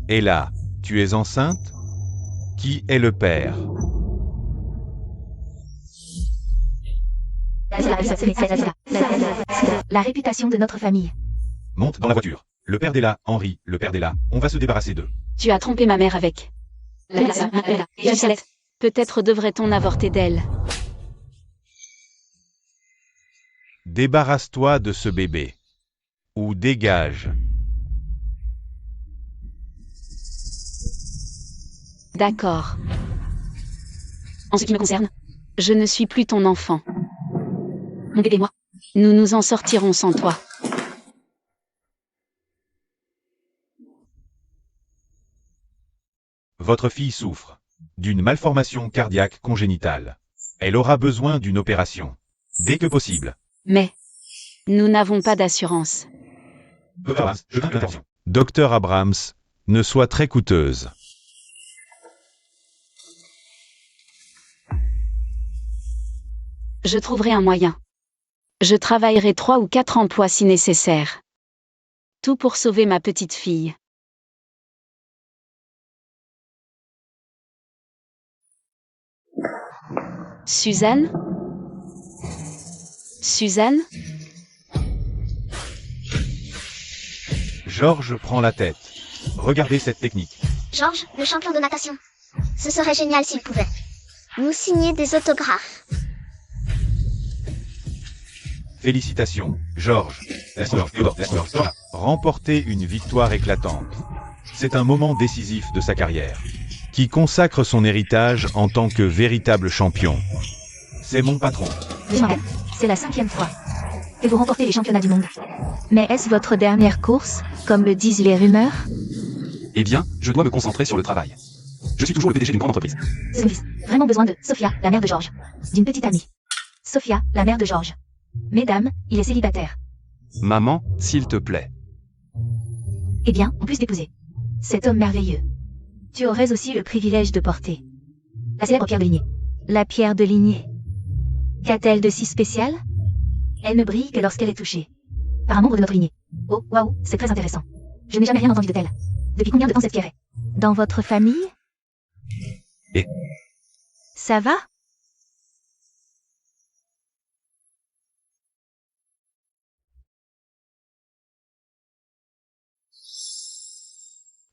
Ella, tu es enceinte? Qui est le père? La réputation de notre famille. Monte dans la voiture. Le père d'Ella, Henri, le père d'Ella, on va se débarrasser d'eux. Tu as trompé ma mère avec. Peut-être devrait-on avorter d'elle. Débarrasse-toi de ce bébé. Ou dégage. D'accord. En ce qui me concerne, je ne suis plus ton enfant. Mon bébé et moi, nous nous en sortirons sans toi. Votre fille souffre d'une malformation cardiaque congénitale. Elle aura besoin d'une opération. Dès que possible. Mais nous n'avons pas d'assurance. Docteur Abrams, ne sois très coûteuse. Je trouverai un moyen. Je travaillerai 3 ou 4 emplois si nécessaire. Tout pour sauver ma petite fille. Suzanne? Suzanne? Georges prend la tête. Regardez cette technique. Georges, le champion de natation. Ce serait génial s'il pouvait nous signer des autographes. Félicitations, Georges. Remporter une victoire éclatante. C'est un moment décisif de sa carrière, qui consacre son héritage en tant que véritable champion. C'est mon patron. C'est la 5e fois que vous remportez les championnats du monde. Mais est-ce votre dernière course, comme le disent les rumeurs? Eh bien, je dois me concentrer sur le travail. Je suis toujours le PDG d'une grande entreprise. Son fils, vraiment besoin de Sophia, la mère de Georges. D'une petite amie. Sophia, la mère de Georges. Mesdames, il est célibataire. Maman, s'il te plaît. Eh bien, on peut t'épouser. Cet homme merveilleux. Tu aurais aussi le privilège de porter la célèbre pierre de Ligné. La pierre de Ligné. Qu'a-t-elle de si spécial? Elle ne brille que lorsqu'elle est touchée par un membre de notre lignée. Oh, waouh, c'est très intéressant. Je n'ai jamais rien entendu de tel. Depuis combien de temps cette pierre est dans votre famille? Et ça va?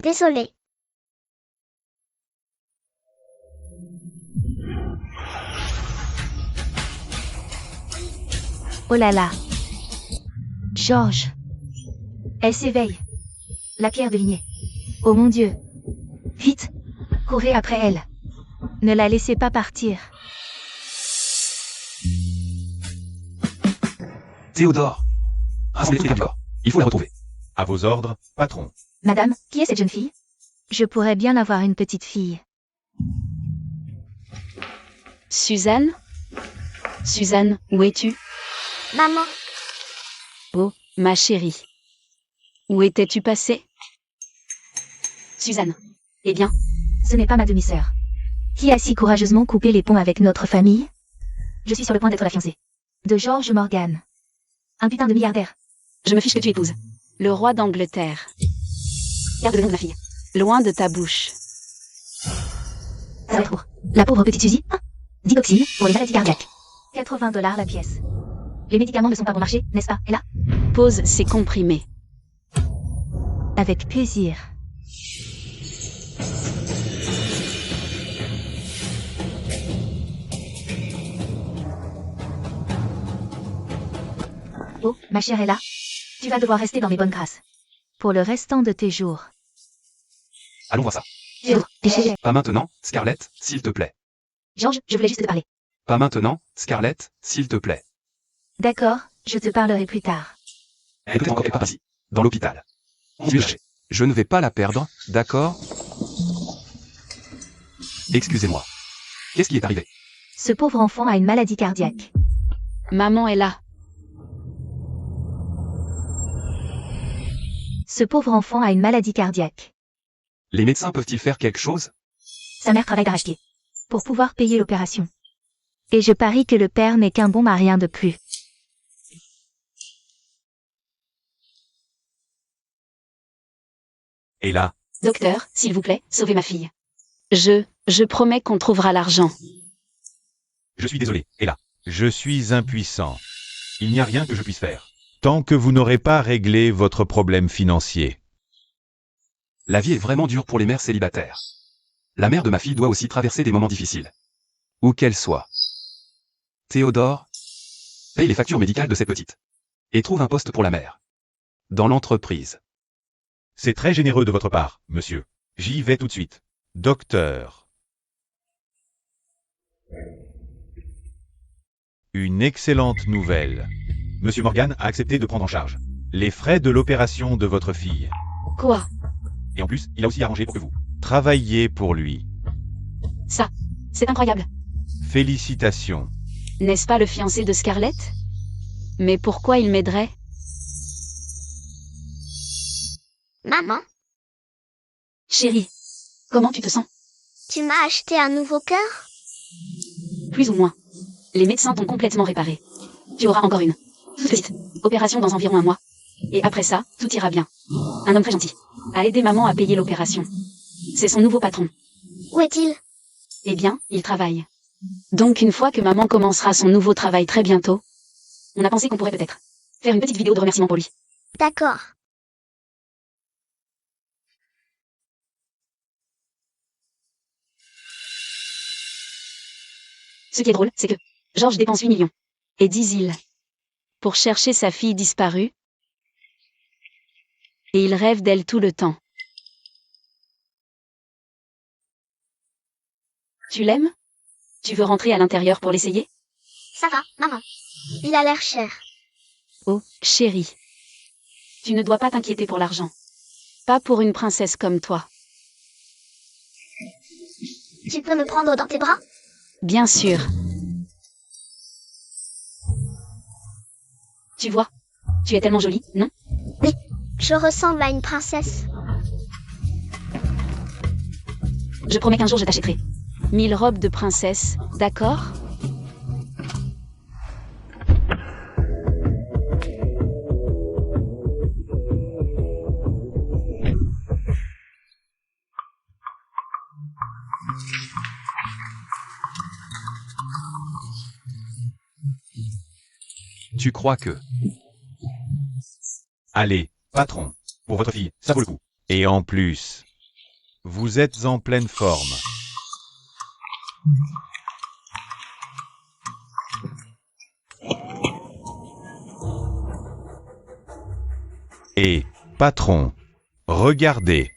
Désolé. Oh là là. Georges. Elle s'éveille. La pierre de Ligné. Oh mon Dieu. Vite. Courez après elle. Ne la laissez pas partir. Théodore. Rassemblez les corps. Il faut la retrouver. À vos ordres, patron. Madame, qui est cette jeune fille? Je pourrais bien avoir une petite fille. Suzanne? Suzanne, où es-tu? Maman, Oh, ma chérie. Où étais-tu passée? Suzanne. Eh bien, Ce n'est pas ma demi-sœur. Qui a si courageusement coupé les ponts avec notre famille? Je suis sur le point d'être la fiancée de George Morgan. Un putain de milliardaire. je me fiche que tu épouses le roi d'Angleterre. Garde le nom de ma fille loin de ta bouche. Ça va être pour la pauvre petite Suzy. Digoxine pour les maladies cardiaques. 80 $ la pièce. Les médicaments ne sont pas bon marché, n'est-ce pas? Et là? Pose ces comprimés. Avec plaisir. Oh, ma chère Ella, tu vas devoir rester dans mes bonnes grâces. Pour le restant de tes jours. Allons voir ça. George, Pas maintenant, Scarlett, s'il te plaît. je voulais juste te parler. Pas maintenant, Scarlett, s'il te plaît. D'accord, je te parlerai plus tard. Elle peut être encore quelque part ici, dans l'hôpital. On va la chercher. Je ne vais pas la perdre, d'accord? Excusez-moi. Qu'est-ce qui est arrivé? Ce pauvre enfant a une maladie cardiaque. Maman est là. Ce pauvre enfant a une maladie cardiaque. Les médecins peuvent-ils faire quelque chose? Sa mère travaille d'arrache-pied pour pouvoir payer l'opération. Et je parie que le père n'est qu'un bon marien de plus. Et là, Docteur, s'il vous plaît, sauvez ma fille. Je promets qu'on trouvera l'argent. Je suis désolé, et là, je suis impuissant. Il n'y a rien que je puisse faire. Tant que vous n'aurez pas réglé votre problème financier. La vie est vraiment dure pour les mères célibataires. La mère de ma fille doit aussi traverser des moments difficiles. Où qu'elle soit. Théodore, paye les factures médicales de cette petite. Et trouve un poste pour la mère. Dans l'entreprise. C'est très généreux de votre part, monsieur. J'y vais tout de suite. Docteur. Une excellente nouvelle. Monsieur Morgan a accepté de prendre en charge les frais de l'opération de votre fille. Quoi? Et en plus, il a aussi arrangé pour que vous travailliez pour lui. Ça, c'est incroyable. Félicitations. N'est-ce pas le fiancé de Scarlett? Mais pourquoi il m'aiderait? Maman, Chérie, comment tu te sens? tu m'as acheté un nouveau cœur? Plus ou moins. Les médecins t'ont complètement réparé. Tu auras encore une toute petite opération dans environ 1 mois. Et après ça, tout ira bien. Un homme très gentil a aidé maman à payer l'opération. C'est son nouveau patron. Où est-il? Eh bien, il travaille. Donc une fois que maman commencera son nouveau travail très bientôt, on a pensé qu'on pourrait peut-être faire une petite vidéo de remerciement pour lui. D'accord. Ce qui est drôle, c'est que George dépense 8 millions et 10 îles pour chercher sa fille disparue. Et il rêve d'elle tout le temps. Tu l'aimes? Tu veux rentrer à l'intérieur pour l'essayer? Ça va, maman. Il a l'air cher. Oh, chérie. Tu ne dois pas t'inquiéter pour l'argent. Pas pour une princesse comme toi. Tu peux me prendre dans tes bras? Bien sûr. Tu vois, tu es tellement jolie, non? Je ressemble à une princesse. Je promets qu'un jour je t'achèterai 1000 robes de princesse, d'accord? Tu crois que... Allez, patron, pour votre fille, ça vaut le coup. Et en plus, vous êtes en pleine forme. Et, patron, regardez.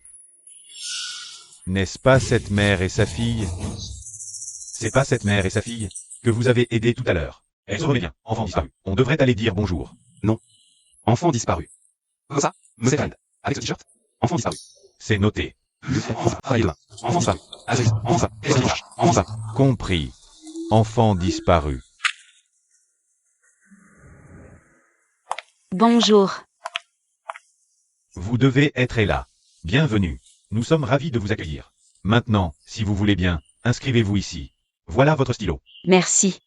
N'est-ce pas cette mère et sa fille? C'est pas cette mère et sa fille que vous avez aidé tout à l'heure. Elle se remet bien, enfant disparu. On devrait aller dire bonjour. Enfant disparu. Comme ça, Monsieur Friend. Avec ce t-shirt. Enfant disparu. C'est noté. Travail demain. Enfant disparu. Azris. Enfant disparu. Enfant disparu. Compris. Enfant disparu. Bonjour. Vous devez être là. Bienvenue. Nous sommes ravis de vous accueillir. Maintenant, si vous voulez bien, inscrivez-vous ici. Voilà votre stylo. Merci.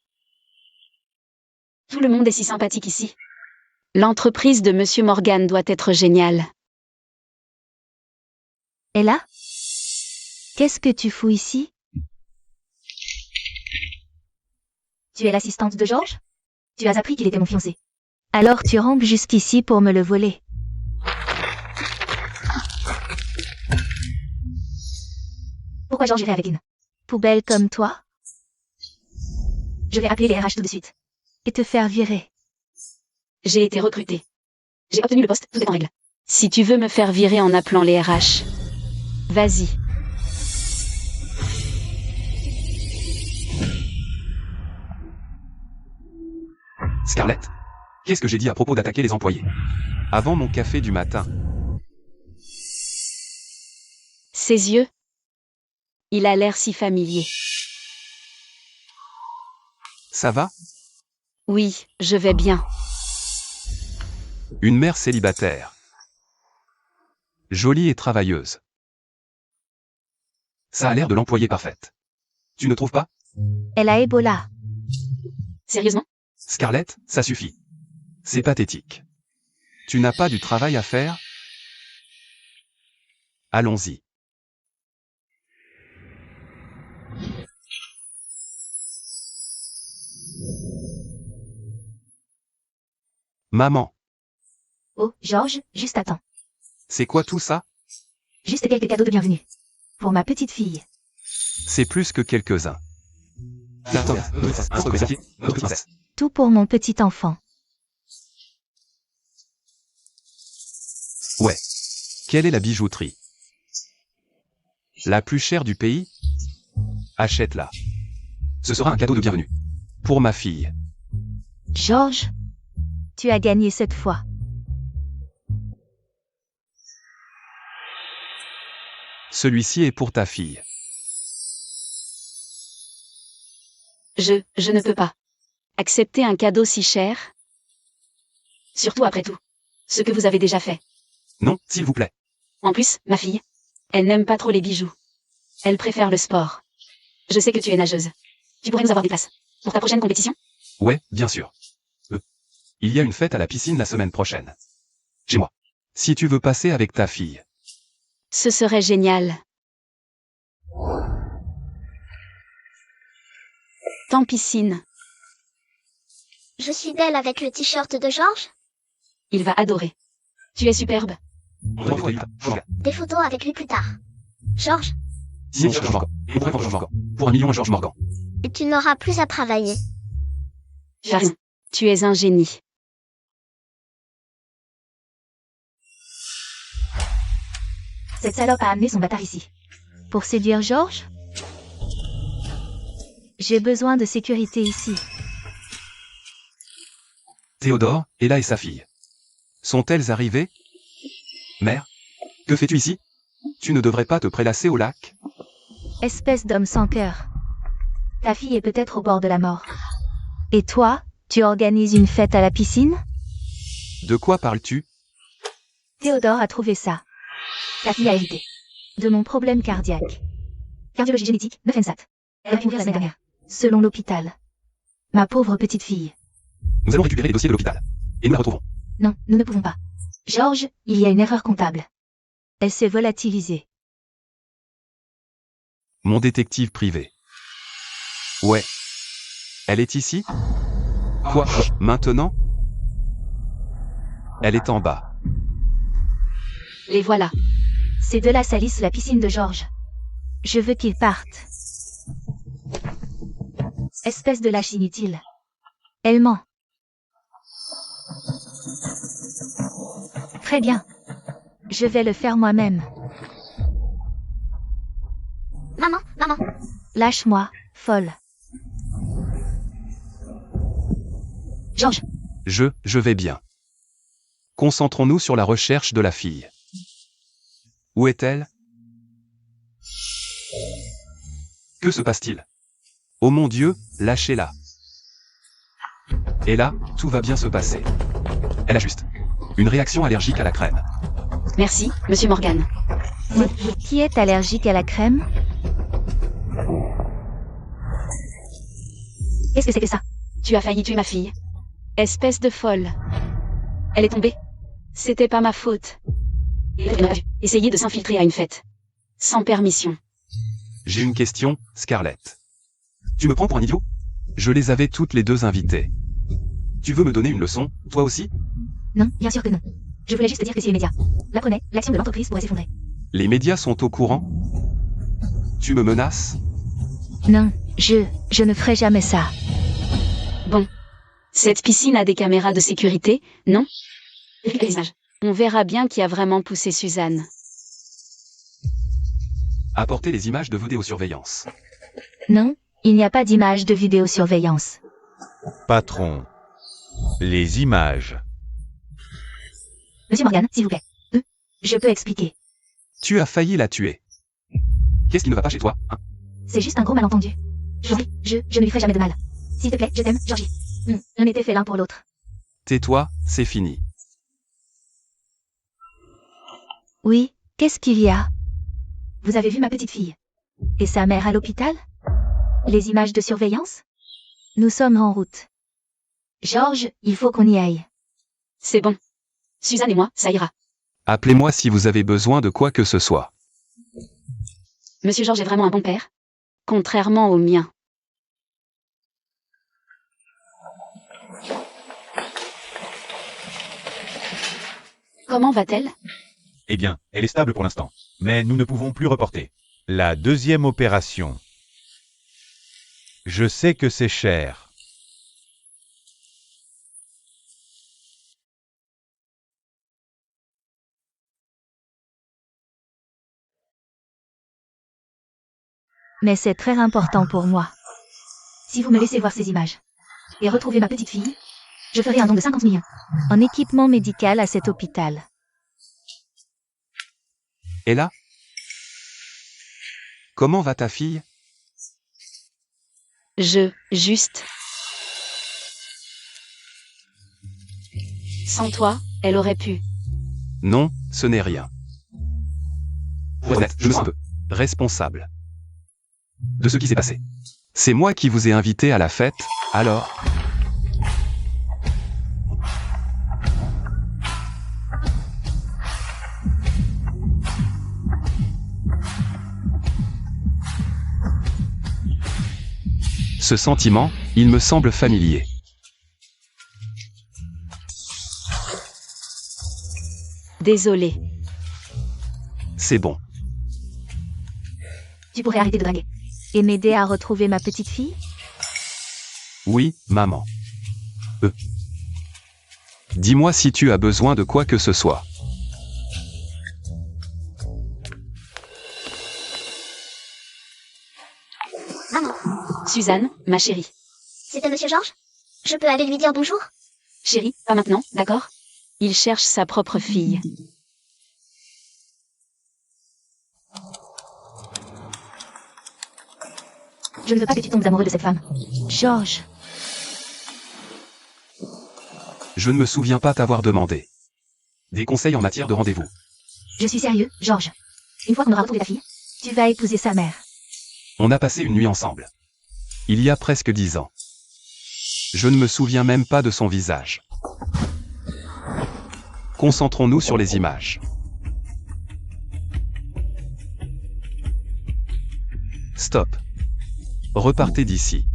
Tout le monde est si sympathique ici. L'entreprise de Monsieur Morgan doit être géniale. Ella? Qu'est-ce que tu fous ici? Tu es l'assistante de George? Tu as appris qu'il était mon fiancé. Alors tu rampes jusqu'ici pour me le voler. Pourquoi George irait avec une poubelle comme toi? Je vais appeler les RH tout de suite. Et te faire virer. J'ai été recrutée. J'ai obtenu le poste, tout est en règle. Si tu veux me faire virer en appelant les RH, vas-y. Scarlett. Qu'est-ce que j'ai dit à propos d'attaquer les employés? Avant mon café du matin. Ses yeux. Il a l'air si familier. Ça va? Oui, je vais bien. Une mère célibataire. Jolie et travailleuse. Ça a l'air de l'employée parfaite. Tu ne trouves pas? Elle a Ebola. Sérieusement? Scarlett, ça suffit. C'est pathétique. Tu n'as pas du travail à faire? Allons-y. Maman, Oh, Georges, juste attends. c'est quoi tout ça? Juste quelques cadeaux de bienvenue. Pour ma petite fille. C'est plus que quelques-uns. Notre princesse. Tout pour mon petit enfant. Ouais. Quelle est la bijouterie? La plus chère du pays? Achète-la. Ce sera un cadeau de bienvenue. Pour ma fille. Georges, tu as gagné cette fois. Celui-ci est pour ta fille. Je ne peux pas. Accepter un cadeau si cher. Surtout après tout. Ce que vous avez déjà fait. Non, s'il vous plaît. En plus, ma fille. Elle n'aime pas trop les bijoux. Elle préfère le sport. Je sais que tu es nageuse. Tu pourrais nous avoir des places. Pour ta prochaine compétition? Ouais, bien sûr. Il y a une fête à la piscine la semaine prochaine. Chez moi. Si tu veux passer avec ta fille. Ce serait génial. Temps piscine. Je suis belle avec le t-shirt de Georges? Il va adorer. Tu es superbe. Des photos avec lui plus tard. Georges, Pour 1 million à Georges Morgan. et tu n'auras plus à travailler. Tu as raison. Tu es un génie. Cette salope a amené son bâtard ici. Pour séduire Georges? J'ai besoin de sécurité ici. Théodore, Ella et sa fille. Sont-elles arrivées? Mère? Que fais-tu ici? Tu ne devrais pas te prélasser au lac? Espèce d'homme sans cœur. Ta fille est peut-être au bord de la mort. Et toi, tu organises une fête à la piscine? De quoi parles-tu? Théodore a trouvé ça. Ta fille a hérité. De mon problème cardiaque. Cardiologie génétique, 9 NSAT. Elle a pu mourir la semaine dernière. Selon l'hôpital. Ma pauvre petite fille. Nous allons récupérer les dossiers de l'hôpital. Et nous la retrouvons. Non, nous ne pouvons pas. Georges, il y a une erreur comptable. Elle s'est volatilisée. Mon détective privé. Ouais. Elle est ici? Quoi? Maintenant? Elle est en bas. Les voilà. Ces deux-là salissent la piscine de Georges. Je veux qu'ils partent. Espèce de lâche inutile. Elle ment. Très bien. Je vais le faire moi-même. Maman, maman, Lâche-moi, folle. Georges, Je vais bien. Concentrons-nous sur la recherche de la fille. Où est-elle? Que se passe-t-il? Oh mon Dieu, lâchez-la. Et là, tout va bien se passer. Elle a juste une réaction allergique à la crème. merci, Monsieur Morgan. Qui est allergique à la crème? Qu'est-ce que c'est que ça? Tu as failli tuer ma fille. Espèce de folle. Elle est tombée. C'était pas ma faute. Elle n'aurait pas dû essayer de s'infiltrer à une fête. Sans permission. J'ai une question, Scarlett. Tu me prends pour un idiot? Je les avais toutes les deux invitées. Tu veux me donner une leçon, toi aussi? Non, bien sûr que non. Je voulais juste dire que si les médias l'apprenaient, l'action de l'entreprise pourrait s'effondrer. Les médias sont au courant? Tu me menaces? Non, je ne ferai jamais ça. Bon. Cette piscine a des caméras de sécurité, non? Les images. On verra bien qui a vraiment poussé Suzanne. Apportez les images de vidéosurveillance. Non, il n'y a pas d'image de vidéosurveillance. Patron. Les images. Monsieur Morgan, s'il vous plaît. Je peux expliquer. Tu as failli la tuer. Qu'est-ce qui ne va pas chez toi, hein? C'est juste un gros malentendu. Georgie, je ne lui ferai jamais de mal. S'il te plaît, je t'aime, Georgie. On était fait l'un pour l'autre. Tais-toi, c'est fini. Oui, qu'est-ce qu'il y a? Vous avez vu ma petite fille? Et sa mère à l'hôpital? Les images de surveillance? Nous sommes en route. Georges, il faut qu'on y aille. C'est bon. Suzanne et moi, ça ira. Appelez-moi si vous avez besoin de quoi que ce soit. Monsieur Georges est vraiment un bon père. Contrairement au mien. Comment va-t-elle? Eh bien, elle est stable pour l'instant. Mais nous ne pouvons plus reporter. La deuxième opération. Je sais que c'est cher. Mais c'est très important pour moi. Si vous me laissez voir ces images et retrouver ma petite fille, je ferai un don de 50 millions en équipement médical à cet hôpital. Et là? Comment va ta fille? Juste. Sans toi, elle aurait pu. Non, ce n'est rien. Pour être honnête, je me sens un peu responsable de ce qui s'est passé. C'est moi qui vous ai invité à la fête, alors... Ce sentiment, il me semble familier. Désolé. C'est bon. Tu pourrais arrêter de draguer et m'aider à retrouver ma petite fille? Oui, maman. Dis-moi si tu as besoin de quoi que ce soit. Maman, Suzanne, ma chérie. c'était Monsieur Georges? Je peux aller lui dire bonjour? Chérie, pas maintenant, d'accord? Il cherche sa propre fille. Je ne veux pas que tu tombes amoureux de cette femme. Georges, Je ne me souviens pas t'avoir demandé des conseils en matière de rendez-vous. je suis sérieux, Georges. Une fois qu'on aura retrouvé ta fille, tu vas épouser sa mère. On a passé une nuit ensemble. Il y a presque 10 ans. Je ne me souviens même pas de son visage. Concentrons-nous sur les images. Stop. Repartez d'ici.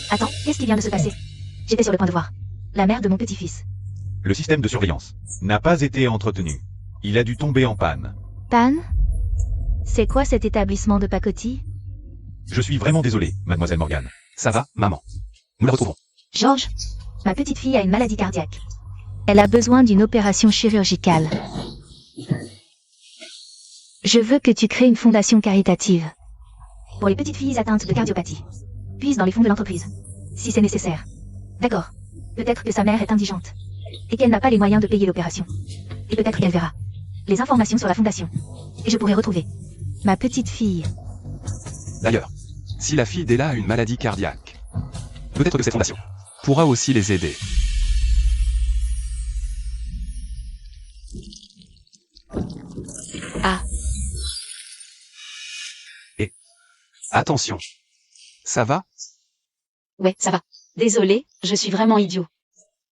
Attends, qu'est-ce qui vient de se passer? J'étais sur le point de voir la mère de mon petit-fils. Le système de surveillance n'a pas été entretenu. Il a dû tomber en panne. Panne? C'est quoi cet établissement de pacotille? Je suis vraiment désolé, mademoiselle Morgan. Ça va, maman? Nous la retrouvons. Georges, ma petite fille a une maladie cardiaque. Elle a besoin d'une opération chirurgicale. Je veux que tu crées une fondation caritative pour les petites filles atteintes de cardiopathie. Puise dans les fonds de l'entreprise, si c'est nécessaire. D'accord. Peut-être que sa mère est indigente et qu'elle n'a pas les moyens de payer l'opération. Et peut-être qu'elle verra les informations sur la fondation. Et je pourrai retrouver ma petite fille. D'ailleurs, si la fille d'Ella a une maladie cardiaque, peut-être que cette fondation pourra aussi les aider. Ah, Attention. Ça va? ouais, ça va. Désolé, je suis vraiment idiot.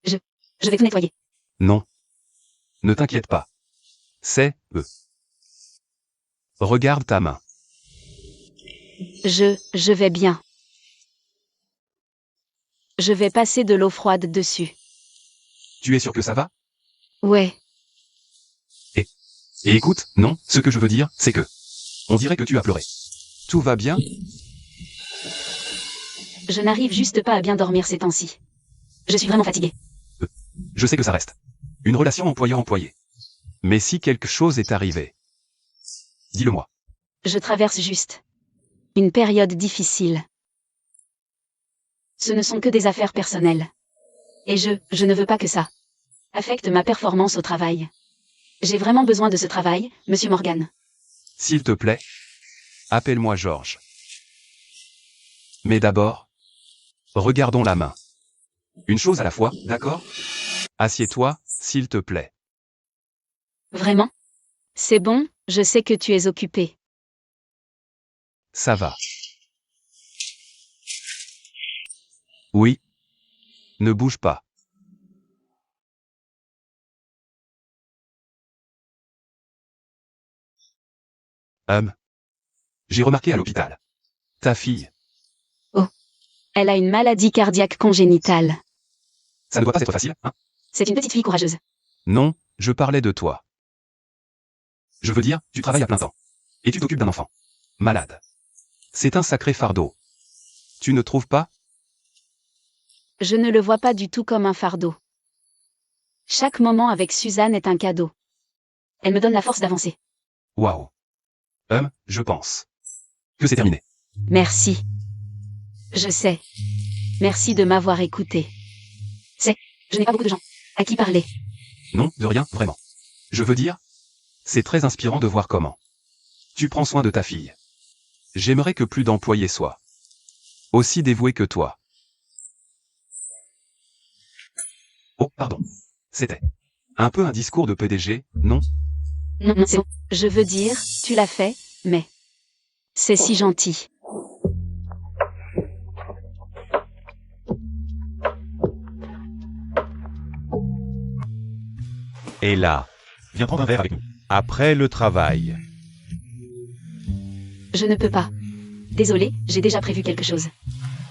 Je vais tout nettoyer. Non. Ne t'inquiète pas. C'est eux. Regarde ta main. Je vais bien. Je vais passer de l'eau froide dessus. Tu es sûr que ça va? Ouais, Et écoute, non, ce que je veux dire, c'est que... On dirait que tu as pleuré. Tout va bien? je n'arrive juste pas à bien dormir ces temps-ci. Je suis vraiment fatiguée. Je sais que ça reste une relation employeur-employé. Mais si quelque chose est arrivé, dis-le-moi. Je traverse juste une période difficile. Ce ne sont que des affaires personnelles. Et je ne veux pas que ça affecte ma performance au travail. J'ai vraiment besoin de ce travail, Monsieur Morgan. S'il te plaît, appelle-moi Georges. Mais d'abord, regardons la main. Une chose à la fois, d'accord? Assieds-toi, s'il te plaît. Vraiment? C'est bon, je sais que tu es occupé. Ça va. Oui. Ne bouge pas. J'ai remarqué à l'hôpital. Ta fille. Oh. Elle a une maladie cardiaque congénitale. Ça ne doit pas être facile, hein? C'est une petite fille courageuse. Non, je parlais de toi. Je veux dire, tu travailles à plein temps. Et tu t'occupes d'un enfant. Malade. C'est un sacré fardeau. Tu ne trouves pas? Je ne le vois pas du tout comme un fardeau. Chaque moment avec Suzanne est un cadeau. Elle me donne la force d'avancer. Waouh. Je pense que c'est terminé. Merci. Je sais. Merci de m'avoir écouté. Je n'ai pas beaucoup de gens à qui parler. Non, de rien, vraiment. Je veux dire, c'est très inspirant de voir comment tu prends soin de ta fille. J'aimerais que plus d'employés soient aussi dévoués que toi. Oh, pardon. C'était un peu un discours de PDG, non? Non, c'est bon. Je veux dire, tu l'as fait, mais c'est si gentil. Et là, Viens prendre un verre avec nous. après le travail. Je ne peux pas. Désolé, j'ai déjà prévu quelque chose.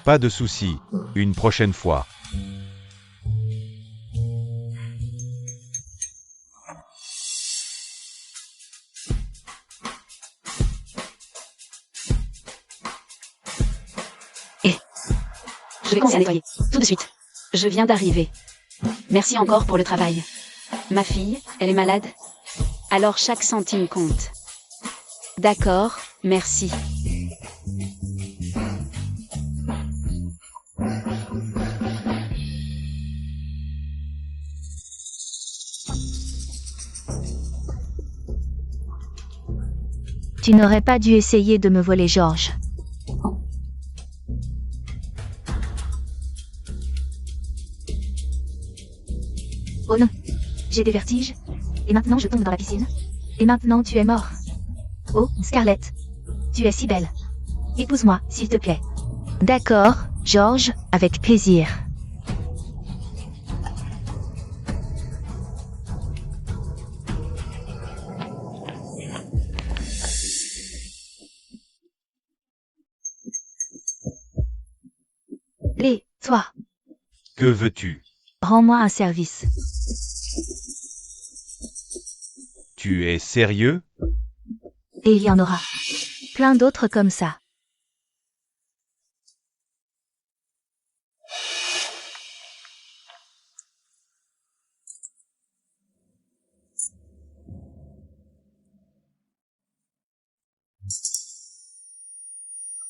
Pas de souci, une prochaine fois. Je vais commencer à nettoyer. Tout de suite. Je viens d'arriver. Merci encore pour le travail. Ma fille, elle est malade. Alors chaque centime compte. D'accord, merci. Tu n'aurais pas dû essayer de me voler Georges. Oh non, j'ai des vertiges. Et maintenant je tombe dans la piscine. Et maintenant tu es mort. Oh, Scarlett. Tu es si belle. Épouse-moi, s'il te plaît. D'accord, Georges, avec plaisir. Toi, Que veux-tu? rends-moi un service. Tu es sérieux? Et il y en aura plein d'autres comme ça.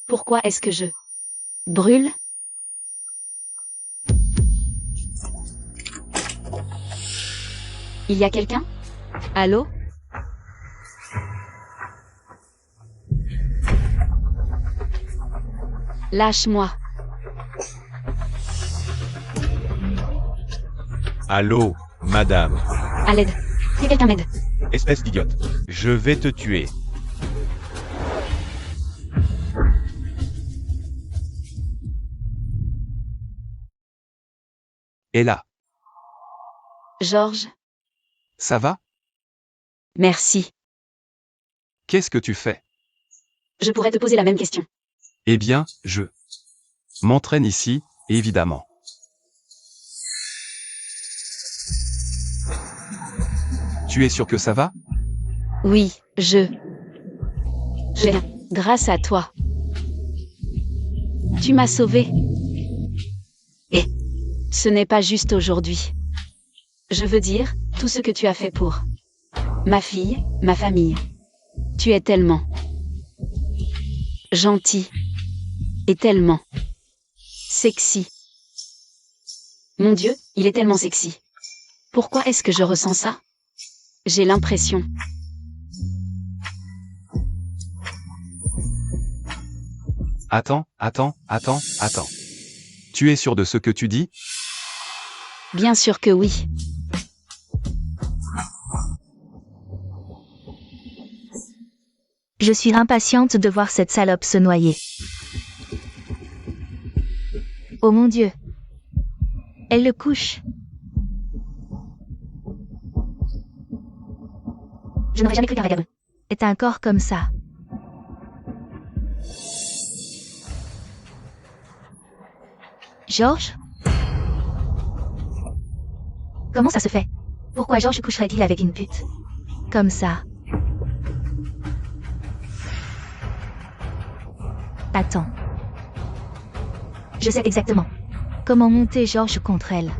Pourquoi est-ce que je brûle? Il y a quelqu'un? Allô? Lâche-moi. Allô, madame. À l'aide. Que quelqu'un m'aide. Espèce d'idiote. Je vais te tuer. Et là, Georges, ça va? merci. Qu'est-ce que tu fais? Je pourrais te poser la même question. Eh bien, je m'entraîne ici, évidemment. Tu es sûr que ça va? Oui, je vais bien. Grâce à toi. Tu m'as sauvé. Et ce n'est pas juste aujourd'hui. Je veux dire, tout ce que tu as fait pour ma fille, ma famille. Tu es tellement gentil et tellement sexy. Mon Dieu, il est tellement sexy. Pourquoi est-ce que je ressens ça? J'ai l'impression. Attends. Tu es sûr de ce que tu dis? Bien sûr que oui. Je suis impatiente de voir cette salope se noyer. Oh mon Dieu. Elle le couche. Je n'aurais jamais cru qu'un vagabond Est un corps comme ça. Georges? Comment ça se fait? Pourquoi Georges coucherait-il avec une pute? Comme ça. Attends. Je sais exactement comment monter Georges contre elle.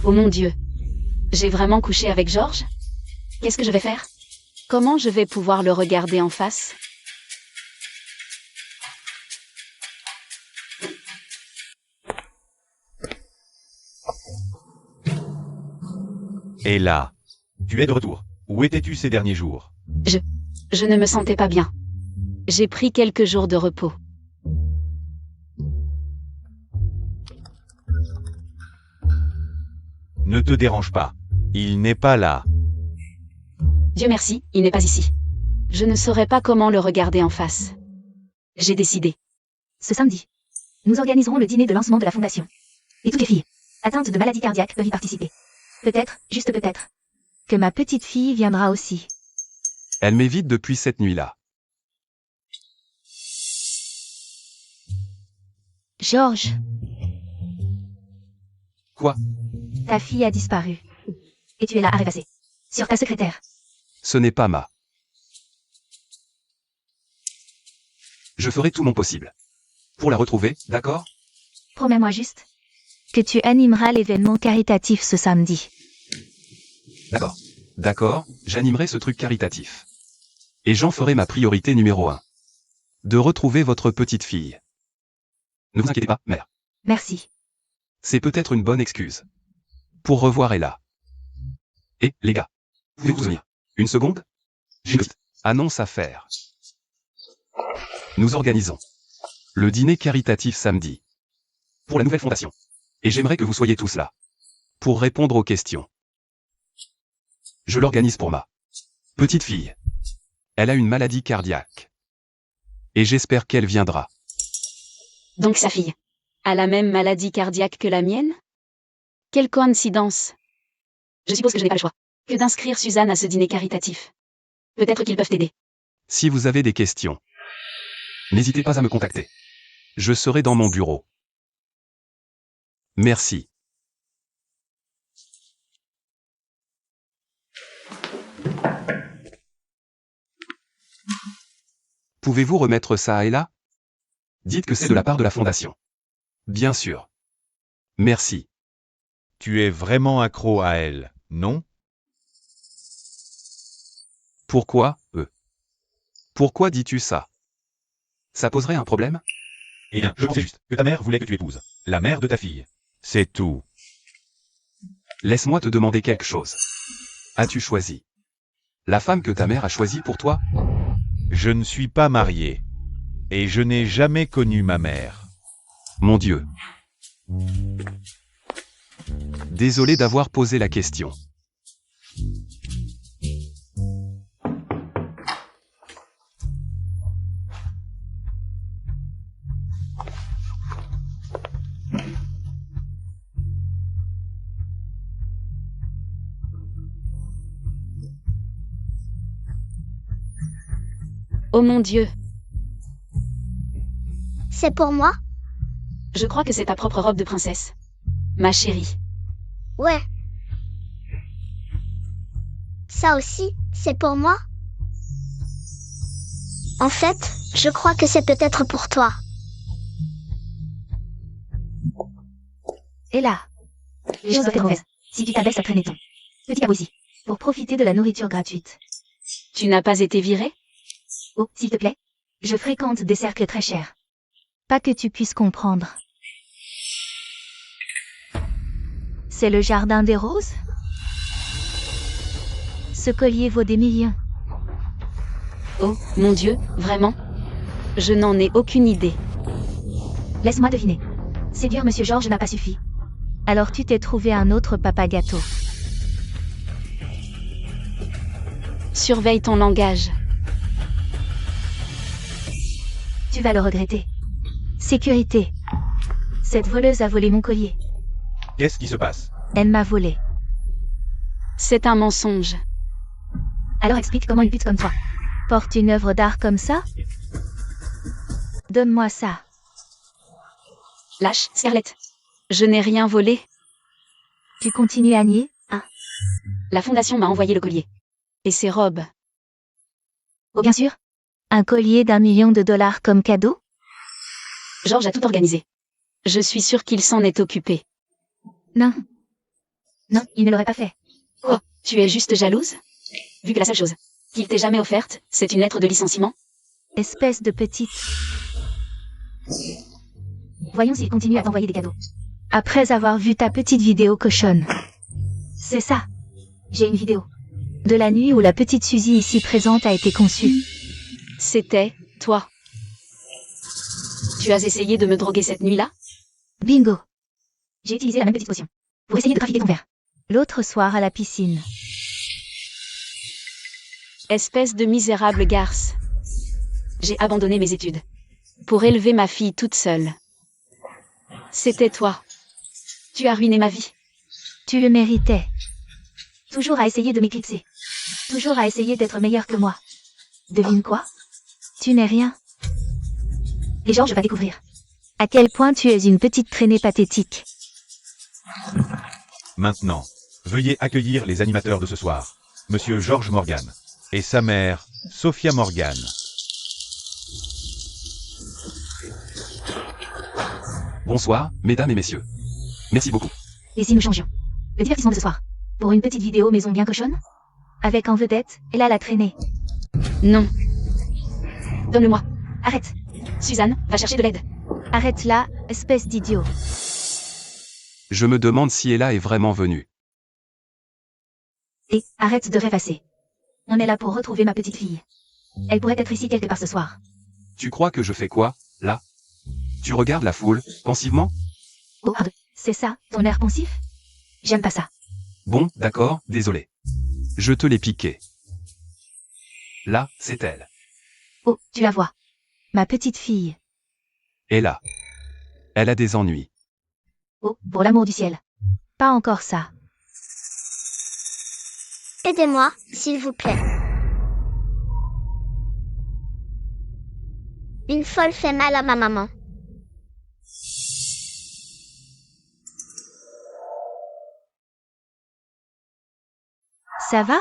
Oh mon Dieu. J'ai vraiment couché avec Georges? Qu'est-ce que je vais faire? Comment je vais pouvoir le regarder en face? Et là, Tu es de retour. où étais-tu ces derniers jours? Je ne me sentais pas bien. J'ai pris quelques jours de repos. Ne te dérange pas. Il n'est pas là. Dieu merci, il n'est pas ici. Je ne saurais pas comment le regarder en face. J'ai décidé. Ce samedi, nous organiserons le dîner de lancement de la fondation. Et toutes les filles atteintes de maladies cardiaques peuvent y participer. Peut-être, juste peut-être, que ma petite fille viendra aussi. Elle m'évite depuis cette nuit-là. Georges, Quoi? ta fille a disparu. Et tu es là à rêvasser. Sur ta secrétaire. Ce n'est pas ma. Je ferai tout mon possible. Pour la retrouver, d'accord? Promets-moi juste que tu animeras l'événement caritatif ce samedi. D'accord. D'accord, j'animerai ce truc caritatif. Et j'en ferai ma priorité numéro 1. De retrouver votre petite fille. Ne vous inquiétez pas, mère. Merci. C'est peut-être une bonne excuse. Pour revoir Ella. Et, les gars, pouvez-vous venir? Une seconde? J'ai une petite annonce à faire. Nous organisons le dîner caritatif samedi. Pour la nouvelle fondation. Et j'aimerais que vous soyez tous là. Pour répondre aux questions. Je l'organise pour ma petite fille. Elle a une maladie cardiaque. Et j'espère qu'elle viendra. Donc sa fille a la même maladie cardiaque que la mienne? Quelle coïncidence. Je suppose que je n'ai pas le choix que d'inscrire Suzanne à ce dîner caritatif. Peut-être qu'ils peuvent t'aider. Si vous avez des questions, n'hésitez pas à me contacter. Je serai dans mon bureau. Merci. Pouvez-vous remettre ça à Ella? Dites que c'est de la part de la fondation. Bien sûr. Merci. Tu es vraiment accro à elle, non? Pourquoi, Pourquoi dis-tu ça? Ça poserait un problème? Eh bien, je pensais juste que ta mère voulait que tu épouses la mère de ta fille. C'est tout. Laisse-moi te demander quelque chose. As-tu choisi la femme que ta mère a choisie pour toi? Je ne suis pas marié. Et je n'ai jamais connu ma mère. Mon Dieu. Désolé d'avoir posé la question. Oh mon Dieu. C'est pour moi? Je crois que c'est ta propre robe de princesse. Ma chérie. Ouais. Ça aussi, c'est pour moi? En fait, je crois que c'est peut-être pour toi. Et là, les choses étaient mauvaises. Si tu t'abaisses à traîner ton petit cabot ici, pour profiter de la nourriture gratuite. Tu n'as pas été virée? Oh, s'il te plaît. Je fréquente des cercles très chers. Pas que tu puisses comprendre. C'est le jardin des roses? Ce collier vaut des millions. Oh, mon Dieu, vraiment? Je n'en ai aucune idée. Laisse-moi deviner. Séduire Monsieur Georges n'a pas suffi. Alors tu t'es trouvé un autre papa gâteau. Surveille ton langage. Tu vas le regretter. Sécurité. Cette voleuse a volé mon collier. Qu'est-ce qui se passe? Elle m'a volé. C'est un mensonge. Alors explique comment une pute comme toi porte une œuvre d'art comme ça? Donne-moi ça. Lâche, Scarlett. Je n'ai rien volé. Tu continues à nier? La fondation m'a envoyé le collier. Et ses robes. Oh bien sûr. Un collier d'1 million de dollars comme cadeau? George a tout organisé. Je suis sûre qu'il s'en est occupé. Non. Non, il ne l'aurait pas fait. Oh, tu es juste jalouse? Vu que la seule chose qu'il t'ait jamais offerte, c'est une lettre de licenciement? Espèce de petite. Voyons s'il continue à t'envoyer des cadeaux. Après avoir vu ta petite vidéo cochonne. C'est ça. J'ai une vidéo. De la nuit où la petite Suzy ici présente a été conçue. C'était toi. Tu as essayé de me droguer cette nuit-là? Bingo. J'ai utilisé la même petite potion. Pour essayer de trafiquer ton verre. L'autre soir à la piscine. Espèce de misérable garce. J'ai abandonné mes études. Pour élever ma fille toute seule. C'était toi. Tu as ruiné ma vie. Tu le méritais. Toujours à essayer de m'éclipser. Toujours à essayer d'être meilleur que moi. Devine quoi? Tu n'es rien. Et George va découvrir. À quel point tu es une petite traînée pathétique. Maintenant, veuillez accueillir les animateurs de ce soir. Monsieur George Morgan. Et sa mère, Sophia Morgan. Bonsoir, mesdames et messieurs. Merci beaucoup. Et si nous changions? Le divertissement de ce soir. Pour une petite vidéo maison bien cochonne? Avec en vedette, Ella la traînée. Non. Donne-le-moi. Arrête. Suzanne, va chercher de l'aide. Arrête là, espèce d'idiot. Je me demande si Ella est vraiment venue. Et arrête de rêvasser. On est là pour retrouver ma petite fille. Elle pourrait être ici quelque part ce soir. Tu crois que je fais quoi, là? Tu regardes la foule, pensivement? Oh, pardon. C'est ça, ton air pensif? J'aime pas ça. Bon, d'accord, désolé. Je te l'ai piqué. Là, c'est elle. Oh, tu la vois. Ma petite fille. Ella. Elle a des ennuis. Oh, pour l'amour du ciel. Pas encore ça. Aidez-moi, s'il vous plaît. Une folle fait mal à ma maman. Ça va?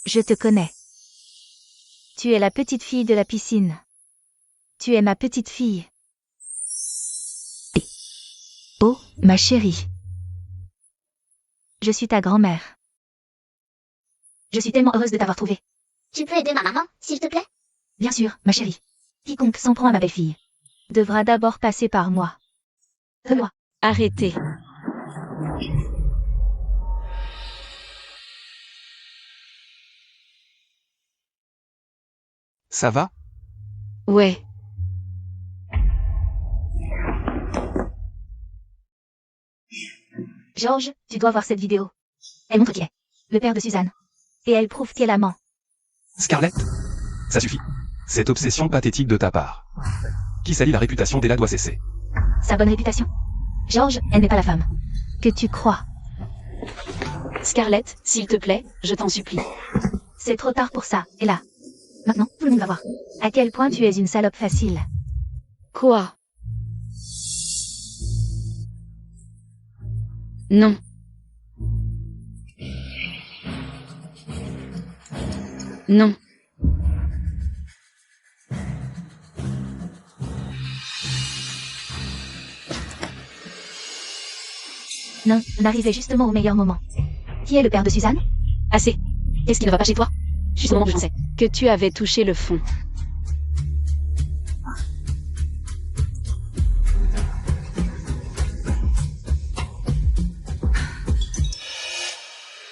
Je te connais. Tu es la petite fille de la piscine. Tu es ma petite fille. Oh, ma chérie. Je suis ta grand-mère. Je suis tellement heureuse de t'avoir trouvée. Tu peux aider ma maman, s'il te plaît? Bien sûr, ma chérie. Quiconque s'en prend à ma belle-fille devra d'abord passer par moi. Moi. Arrêtez. Ça va? Ouais. George, tu dois voir cette vidéo. Elle montre qui est le père de Suzanne. Et elle prouve qui est l'amant. Scarlett? Ça suffit. Cette obsession pathétique de ta part. Qui salit la réputation d'Ella doit cesser. Sa bonne réputation. George, elle n'est pas la femme que tu crois. Scarlett, s'il te plaît, je t'en supplie. C'est trop tard pour ça, et là. Maintenant, tout le monde va voir. À quel point tu es une salope facile. Quoi? Non. Non. Non, on arrivait justement au meilleur moment. Qui est le père de Suzanne? Assez. Qu'est-ce qui ne va pas chez toi? Juste au moment où je pensais que tu avais touché le fond.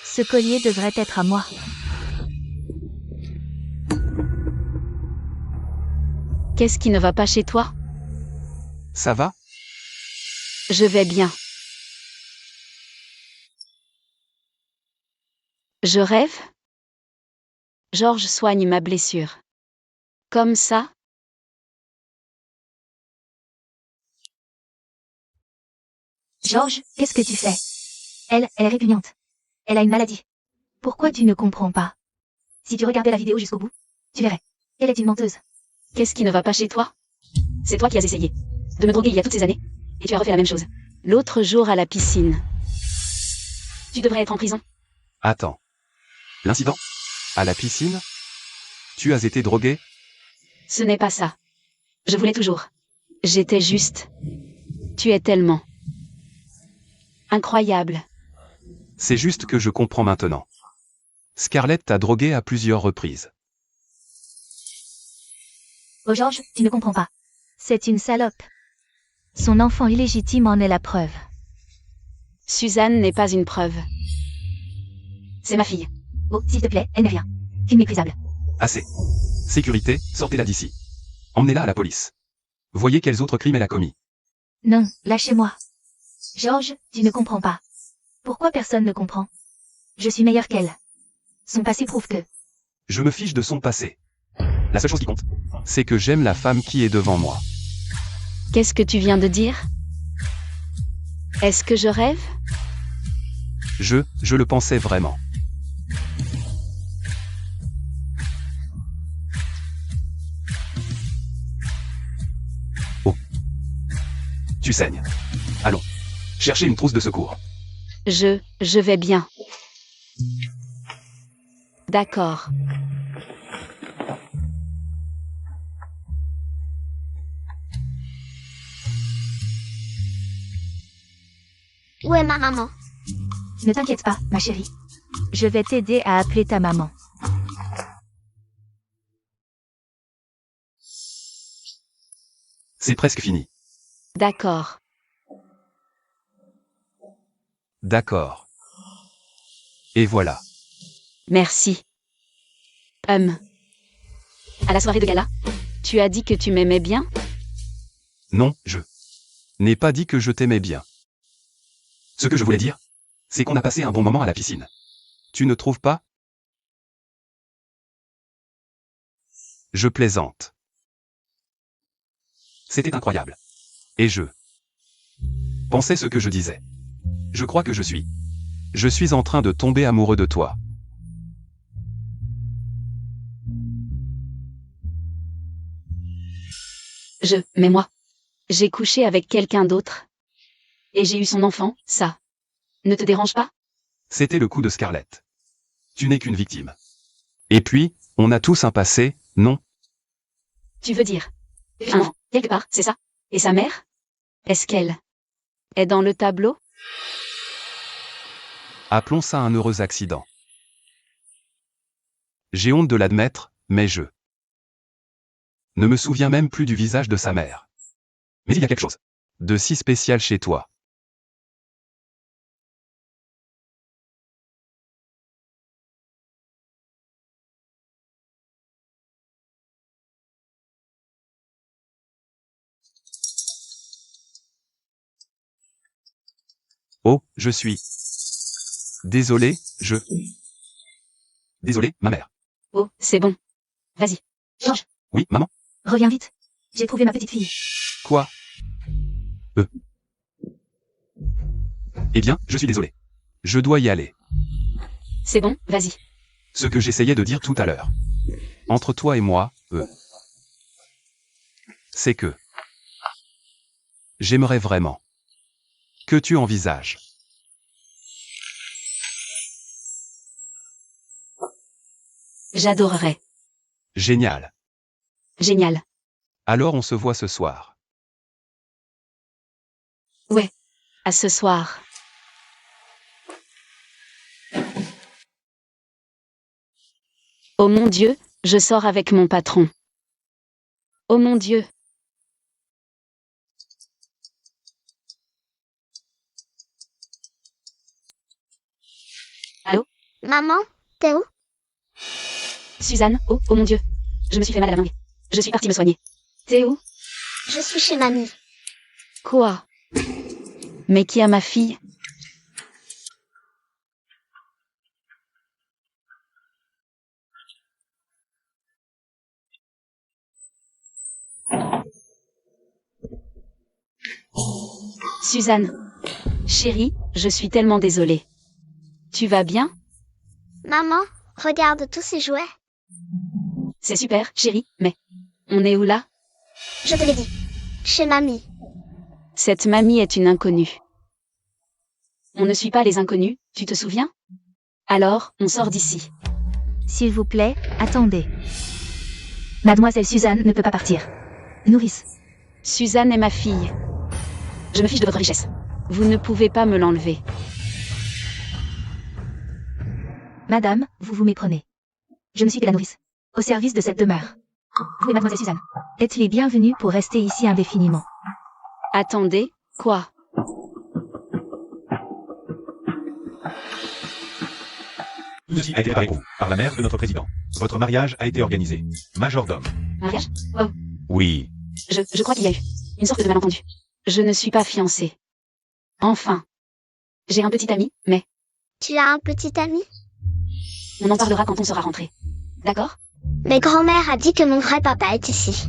Ce collier devrait être à moi. Qu'est-ce qui ne va pas chez toi? Ça va? Je vais bien. Je rêve? Georges soigne ma blessure. Comme ça? Georges, qu'est-ce que tu fais? Elle est répugnante. Elle a une maladie. Pourquoi tu ne comprends pas? Si tu regardais la vidéo jusqu'au bout, tu verrais. Elle est une menteuse. Qu'est-ce qui ne va pas chez toi? C'est toi qui as essayé de me droguer il y a toutes ces années, et tu as refait la même chose. L'autre jour à la piscine. Tu devrais être en prison. Attends. L'incident? À la piscine? Tu as été drogué? Ce n'est pas ça. Je voulais toujours. J'étais juste. Tu es tellement incroyable. C'est juste que je comprends maintenant. Scarlett t'a drogué à plusieurs reprises. Oh Georges, tu ne comprends pas. C'est une salope. Son enfant illégitime en est la preuve. Suzanne n'est pas une preuve. C'est ma fille. Oh, s'il te plaît, elle n'est rien. Fille méprisable. Assez. Sécurité, sortez-la d'ici. Emmenez-la à la police. Voyez quels autres crimes elle a commis. Non, lâchez-moi. Georges, tu ne comprends pas. Pourquoi personne ne comprend? Je suis meilleure qu'elle. Son passé prouve que... Je me fiche de son passé. La seule chose qui compte, c'est que j'aime la femme qui est devant moi. Qu'est-ce que tu viens de dire? Est-ce que je rêve? Je le pensais vraiment. Oh. Tu saignes. Allons. Cherchez une trousse de secours. Je vais bien. D'accord. Où est ma maman? Ne t'inquiète pas, ma chérie. Je vais t'aider à appeler ta maman. C'est presque fini. D'accord. D'accord. Et voilà. Merci. À la soirée de gala, tu as dit que tu m'aimais bien? Non, je n'ai pas dit que je t'aimais bien. Ce que je voulais dire, c'est qu'on a passé un bon moment à la piscine. Tu ne trouves pas? Je plaisante. C'était incroyable. Et je pensais ce que je disais. Je crois que je suis en train de tomber amoureux de toi. Mais moi, j'ai couché avec quelqu'un d'autre. Et j'ai eu son enfant, ça ne te dérange pas? C'était le coup de Scarlett. Tu n'es qu'une victime. Et puis, on a tous un passé, non? Tu veux dire un enfant, quelque part, c'est ça? Et sa mère? Est-ce qu'elle est dans le tableau? Appelons ça un heureux accident. J'ai honte de l'admettre, mais je ne me souviens même plus du visage de sa mère. Mais il y a quelque chose de si spécial chez toi. Oh, je suis désolé, Désolé, ma mère. Oh, c'est bon. Vas-y. Georges, Oui, maman? Reviens vite. J'ai trouvé ma petite fille. Quoi? Eh bien, je suis désolé. Je dois y aller. c'est bon, vas-y. Ce que j'essayais de dire tout à l'heure. Entre toi et moi, c'est que j'aimerais vraiment que tu envisages. J'adorerais. Génial. Génial. Alors on se voit ce soir. Ouais. À ce soir. Oh mon Dieu, je sors avec mon patron. Oh mon Dieu. Allô? Maman, t'es où? Suzanne, oh mon Dieu. Je me suis fait mal à la langue. Je suis partie me soigner. T'es où? Je suis chez mamie. Quoi? Mais qui a ma fille? Suzanne. Chérie, je suis tellement désolée. Tu vas bien? Maman, regarde tous ces jouets. C'est super, chérie, mais... On est où là? Je te l'ai dit. Chez mamie. Cette mamie est une inconnue. On ne suit pas les inconnus, tu te souviens? Alors, on sort d'ici. S'il vous plaît, attendez. Mademoiselle Suzanne ne peut pas partir. Nourrice. Suzanne est ma fille. Je me fiche de votre richesse. Vous ne pouvez pas me l'enlever. Madame, vous vous méprenez. Je ne suis que la nourrice. Au service de cette demeure. Vous et mademoiselle Suzanne. Êtes les bienvenus pour rester ici indéfiniment. Attendez, quoi? Tout ceci a été préparé pour vous, par la mère de notre président. Votre mariage a été organisé. Majordome. Mariage? Oh, Oui. je crois qu'il y a eu une sorte de malentendu. Je ne suis pas fiancée. Enfin. J'ai un petit ami, mais Tu as un petit ami? on en parlera quand on sera rentré. D'accord? Mais grand-mère a dit que mon vrai papa est ici.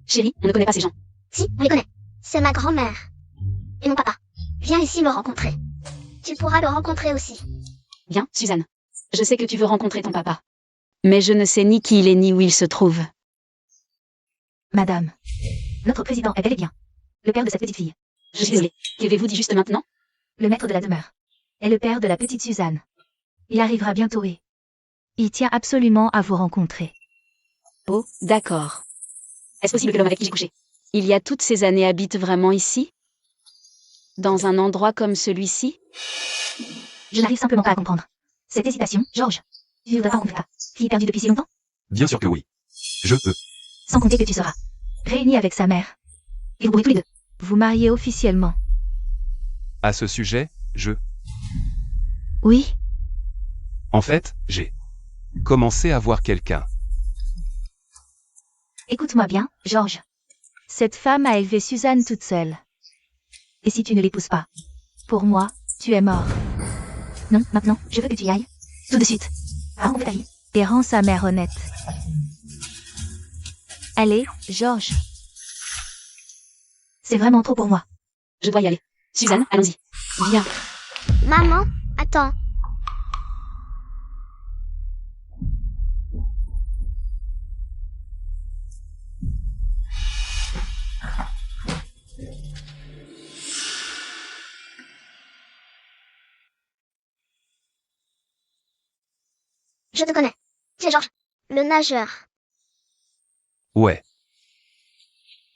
Chérie, on ne connaît pas ces gens. Si, on les connaît. C'est ma grand-mère. Et mon papa. Viens ici me rencontrer. Tu pourras le rencontrer aussi. Bien, Suzanne. Je sais que tu veux rencontrer ton papa. Mais je ne sais ni qui il est ni où il se trouve. Madame. Notre président est bel et bien le père de cette petite fille. Je suis désolée. Qu'avez-vous dit juste maintenant? Le maître de la demeure est le père de la petite Suzanne. Il arrivera bientôt et il tient absolument à vous rencontrer. Oh, d'accord. Est-ce possible que l'homme avec qui j'ai couché, il y a toutes ces années, habite vraiment ici? Dans un endroit comme celui-ci? Je n'arrive simplement pas à comprendre. Cette hésitation, Georges. Tu ne voudrais pas rencontrer ta fille perdue depuis si longtemps? Bien sûr que oui. Je peux. Sans compter que tu seras réuni avec sa mère. Et vous pourrez tous les deux vous marier officiellement. À ce sujet, Oui, En fait, j'ai commencé à voir quelqu'un. écoute-moi bien, Georges. Cette femme a élevé Suzanne toute seule. Et si tu ne l'épouses pas, pour moi, tu es mort. Non, maintenant, je veux que tu y ailles. Tout de suite. Rencontre ta vie. Et rends sa mère honnête. Allez, Georges. C'est vraiment trop pour moi. Je dois y aller. Suzanne, allons-y. Viens. Maman, attends. Je te connais. C'est Georges, le nageur. Ouais.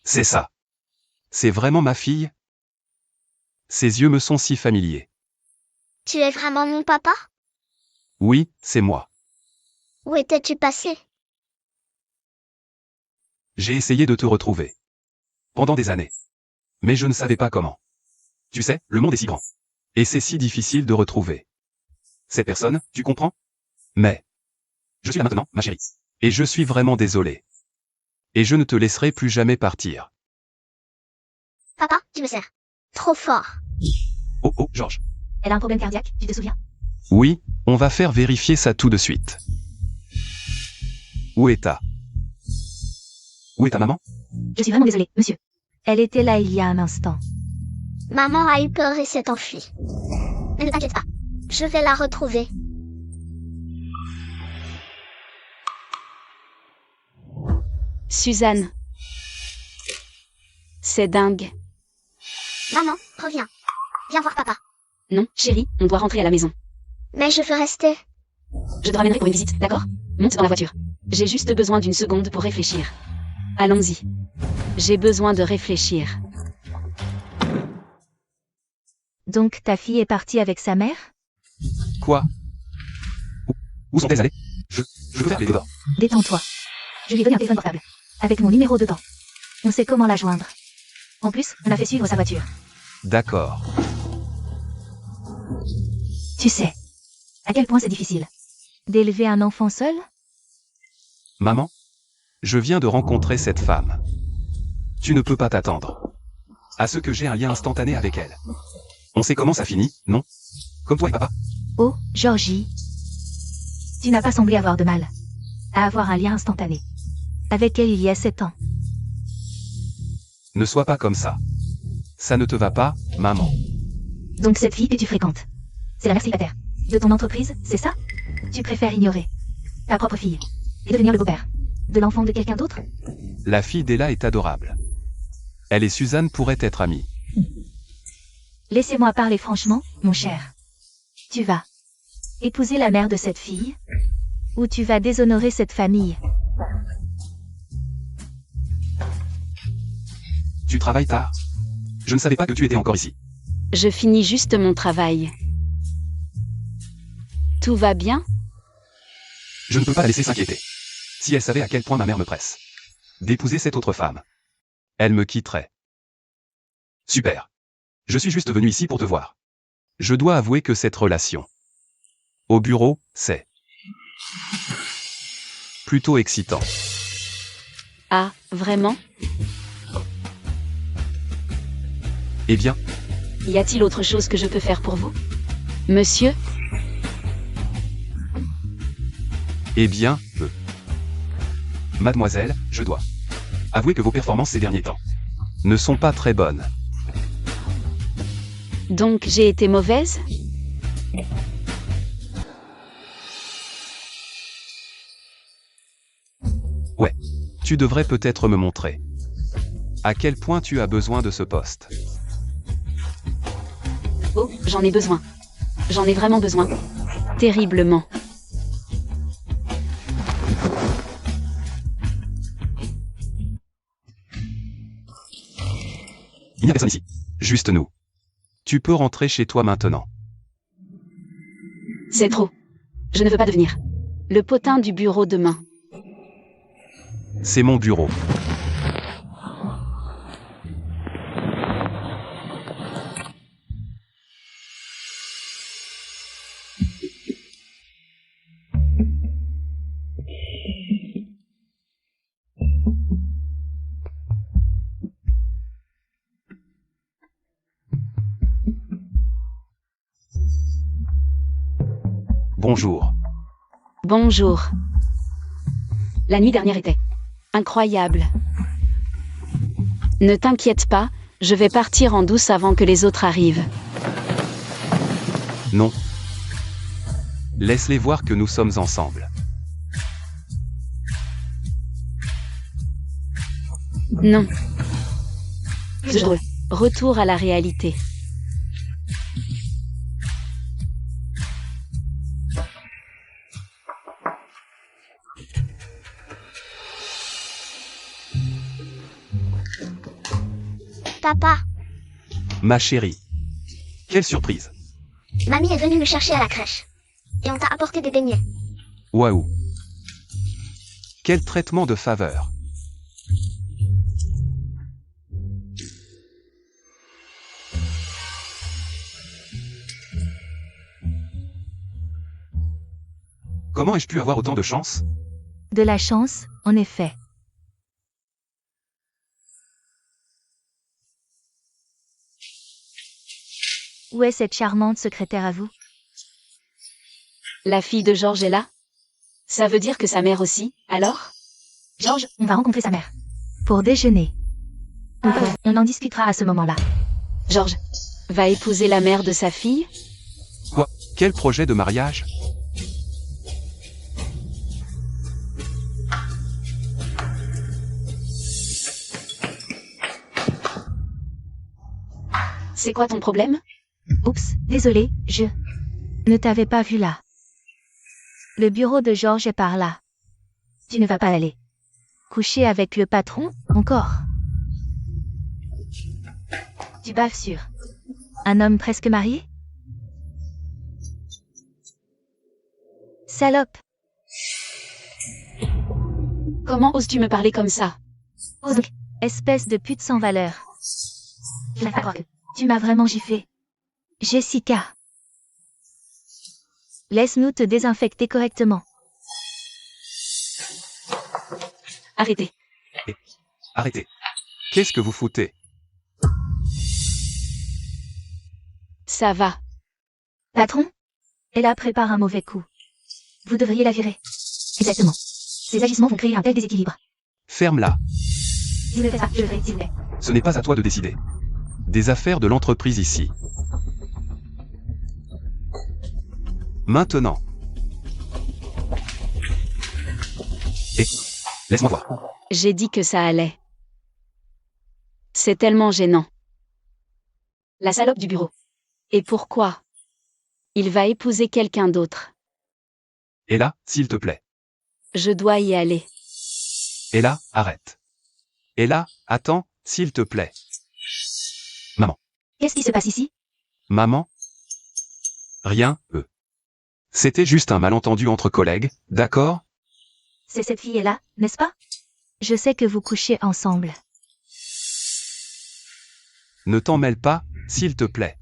C'est ça. C'est vraiment ma fille? Ses yeux me sont si familiers. Tu es vraiment mon papa? Oui, c'est moi. Où étais-tu passé? J'ai essayé de te retrouver. Pendant des années. Mais je ne savais pas comment. Tu sais, le monde est si grand. Et c'est si difficile de retrouver cette personne, tu comprends? Mais je suis là maintenant, ma chérie. Et je suis vraiment désolé. Et je ne te laisserai plus jamais partir. Papa, tu me sers. Trop fort. Oh oh, Georges. Elle a un problème cardiaque, tu te souviens? Oui, on va faire vérifier ça tout de suite. Où est ta maman? Je suis vraiment désolée, monsieur. Elle était là il y a un instant. Maman a eu peur et s'est enfuie. Mais ne t'inquiète pas. Je vais la retrouver. Suzanne. C'est dingue. Maman, reviens. Viens voir papa. Non, chérie, on doit rentrer à la maison. Mais je veux rester. Je te ramènerai pour une visite, d'accord? Monte dans la voiture. J'ai juste besoin d'une seconde pour réfléchir. Allons-y. J'ai besoin de réfléchir. Donc ta fille est partie avec sa mère? Quoi? Où sont-elles allées? Je veux faire les deux. Détends-toi. Je lui ai donné un téléphone portable. Avec mon numéro dedans. On sait comment la joindre. En plus, on a fait suivre sa voiture. D'accord. Tu sais, à quel point c'est difficile d'élever un enfant seul? Maman? Je viens de rencontrer cette femme. Tu ne peux pas t'attendre à ce que j'ai un lien instantané avec elle. On sait comment ça finit, non? Comme toi et papa. Oh, Georgie. Tu n'as pas semblé avoir de mal à avoir un lien instantané avec elle il y a 7 ans. Ne sois pas comme ça. Ça ne te va pas, maman. Donc cette fille que tu fréquentes, c'est la mère célibataire de ton entreprise, c'est ça? Tu préfères ignorer ta propre fille et devenir le beau-père de l'enfant de quelqu'un d'autre? La fille d'Ella est adorable. Elle et Suzanne pourraient être amies. Laissez-moi parler franchement, mon cher. Tu vas épouser la mère de cette fille ou tu vas déshonorer cette famille? Tu travailles tard. Je ne savais pas que tu étais encore ici. Je finis juste mon travail. Tout va bien? Je ne peux pas la laisser s'inquiéter. Si elle savait à quel point ma mère me presse d'épouser cette autre femme, elle me quitterait. Super. Je suis juste venu ici pour te voir. Je dois avouer que cette relation au bureau, c'est plutôt excitant. Ah, vraiment? Eh bien, Y a-t-il autre chose que je peux faire pour vous? Monsieur? eh bien, mademoiselle, je dois avouer que vos performances ces derniers temps ne sont pas très bonnes. Donc j'ai été mauvaise? Ouais. Tu devrais peut-être me montrer à quel point tu as besoin de ce poste. Oh, j'en ai besoin. J'en ai vraiment besoin. Terriblement. Il n'y a personne ici. Juste nous. Tu peux rentrer chez toi maintenant. C'est trop. Je ne veux pas devenir le potin du bureau demain. C'est mon bureau. Bonjour. Bonjour. La nuit dernière était incroyable. Ne t'inquiète pas, je vais partir en douce avant que les autres arrivent. Non. Laisse-les voir que nous sommes ensemble. Non. C'est drôle. Retour à la réalité. Papa, Ma chérie. Quelle surprise. mamie est venue me chercher à la crèche. Et on t'a apporté des beignets. Waouh. Quel traitement de faveur. Comment ai-je pu avoir autant de chance? De la chance, en effet. Où est cette charmante secrétaire à vous? La fille de Georges est là? Ça veut dire que sa mère aussi, alors? Georges, on va rencontrer sa mère. Pour déjeuner. On en discutera à ce moment-là. Georges va épouser la mère de sa fille? Quoi? Quel projet de mariage? C'est quoi ton problème? Oups, désolé, je ne t'avais pas vu là. Le bureau de Georges est par là. Tu ne vas pas aller coucher avec le patron, encore? Tu baves sur un homme presque marié? Salope! Comment oses-tu me parler comme ça? Ose donc, espèce de pute sans valeur. Je la fais croire que tu m'as vraiment giflé. Jessica. Laisse-nous te désinfecter correctement. Arrêtez. Arrêtez. Qu'est-ce que vous foutez? Ça va. Patron? Ella prépare un mauvais coup. Vous devriez la virer. Exactement. Ces agissements vont créer un tel déséquilibre. Ferme-la. Si vous ne le faites pas, je le ferai, s'il vous plaît. Ce n'est pas à toi de décider. Des affaires de l'entreprise ici. Maintenant. Et laisse-moi voir. J'ai dit que ça allait. C'est tellement gênant. La salope du bureau. Et pourquoi? Il va épouser quelqu'un d'autre. Et là, s'il te plaît. Je dois y aller. Et là, arrête. Et là, attends, s'il te plaît. Maman. Qu'est-ce qui se passe ici? Maman? Rien, C'était juste un malentendu entre collègues, d'accord? C'est cette fille-là, n'est-ce pas? Je sais que vous couchez ensemble. Ne t'en mêle pas, s'il te plaît.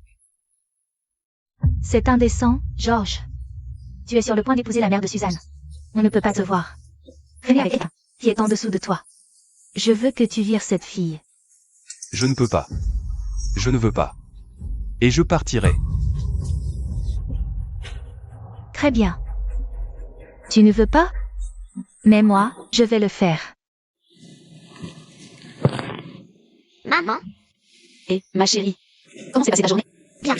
C'est indécent, George. Tu es sur le point d'épouser la mère de Suzanne. On ne peut pas te voir. Traîner avec quelqu'un qui est en dessous de toi. Je veux que tu vires cette fille. Je ne peux pas. Je ne veux pas. Et je partirai. Très bien. Tu ne veux pas? Mais moi, je vais le faire. Maman, Et, ma chérie, comment s'est passée ta journée? bien.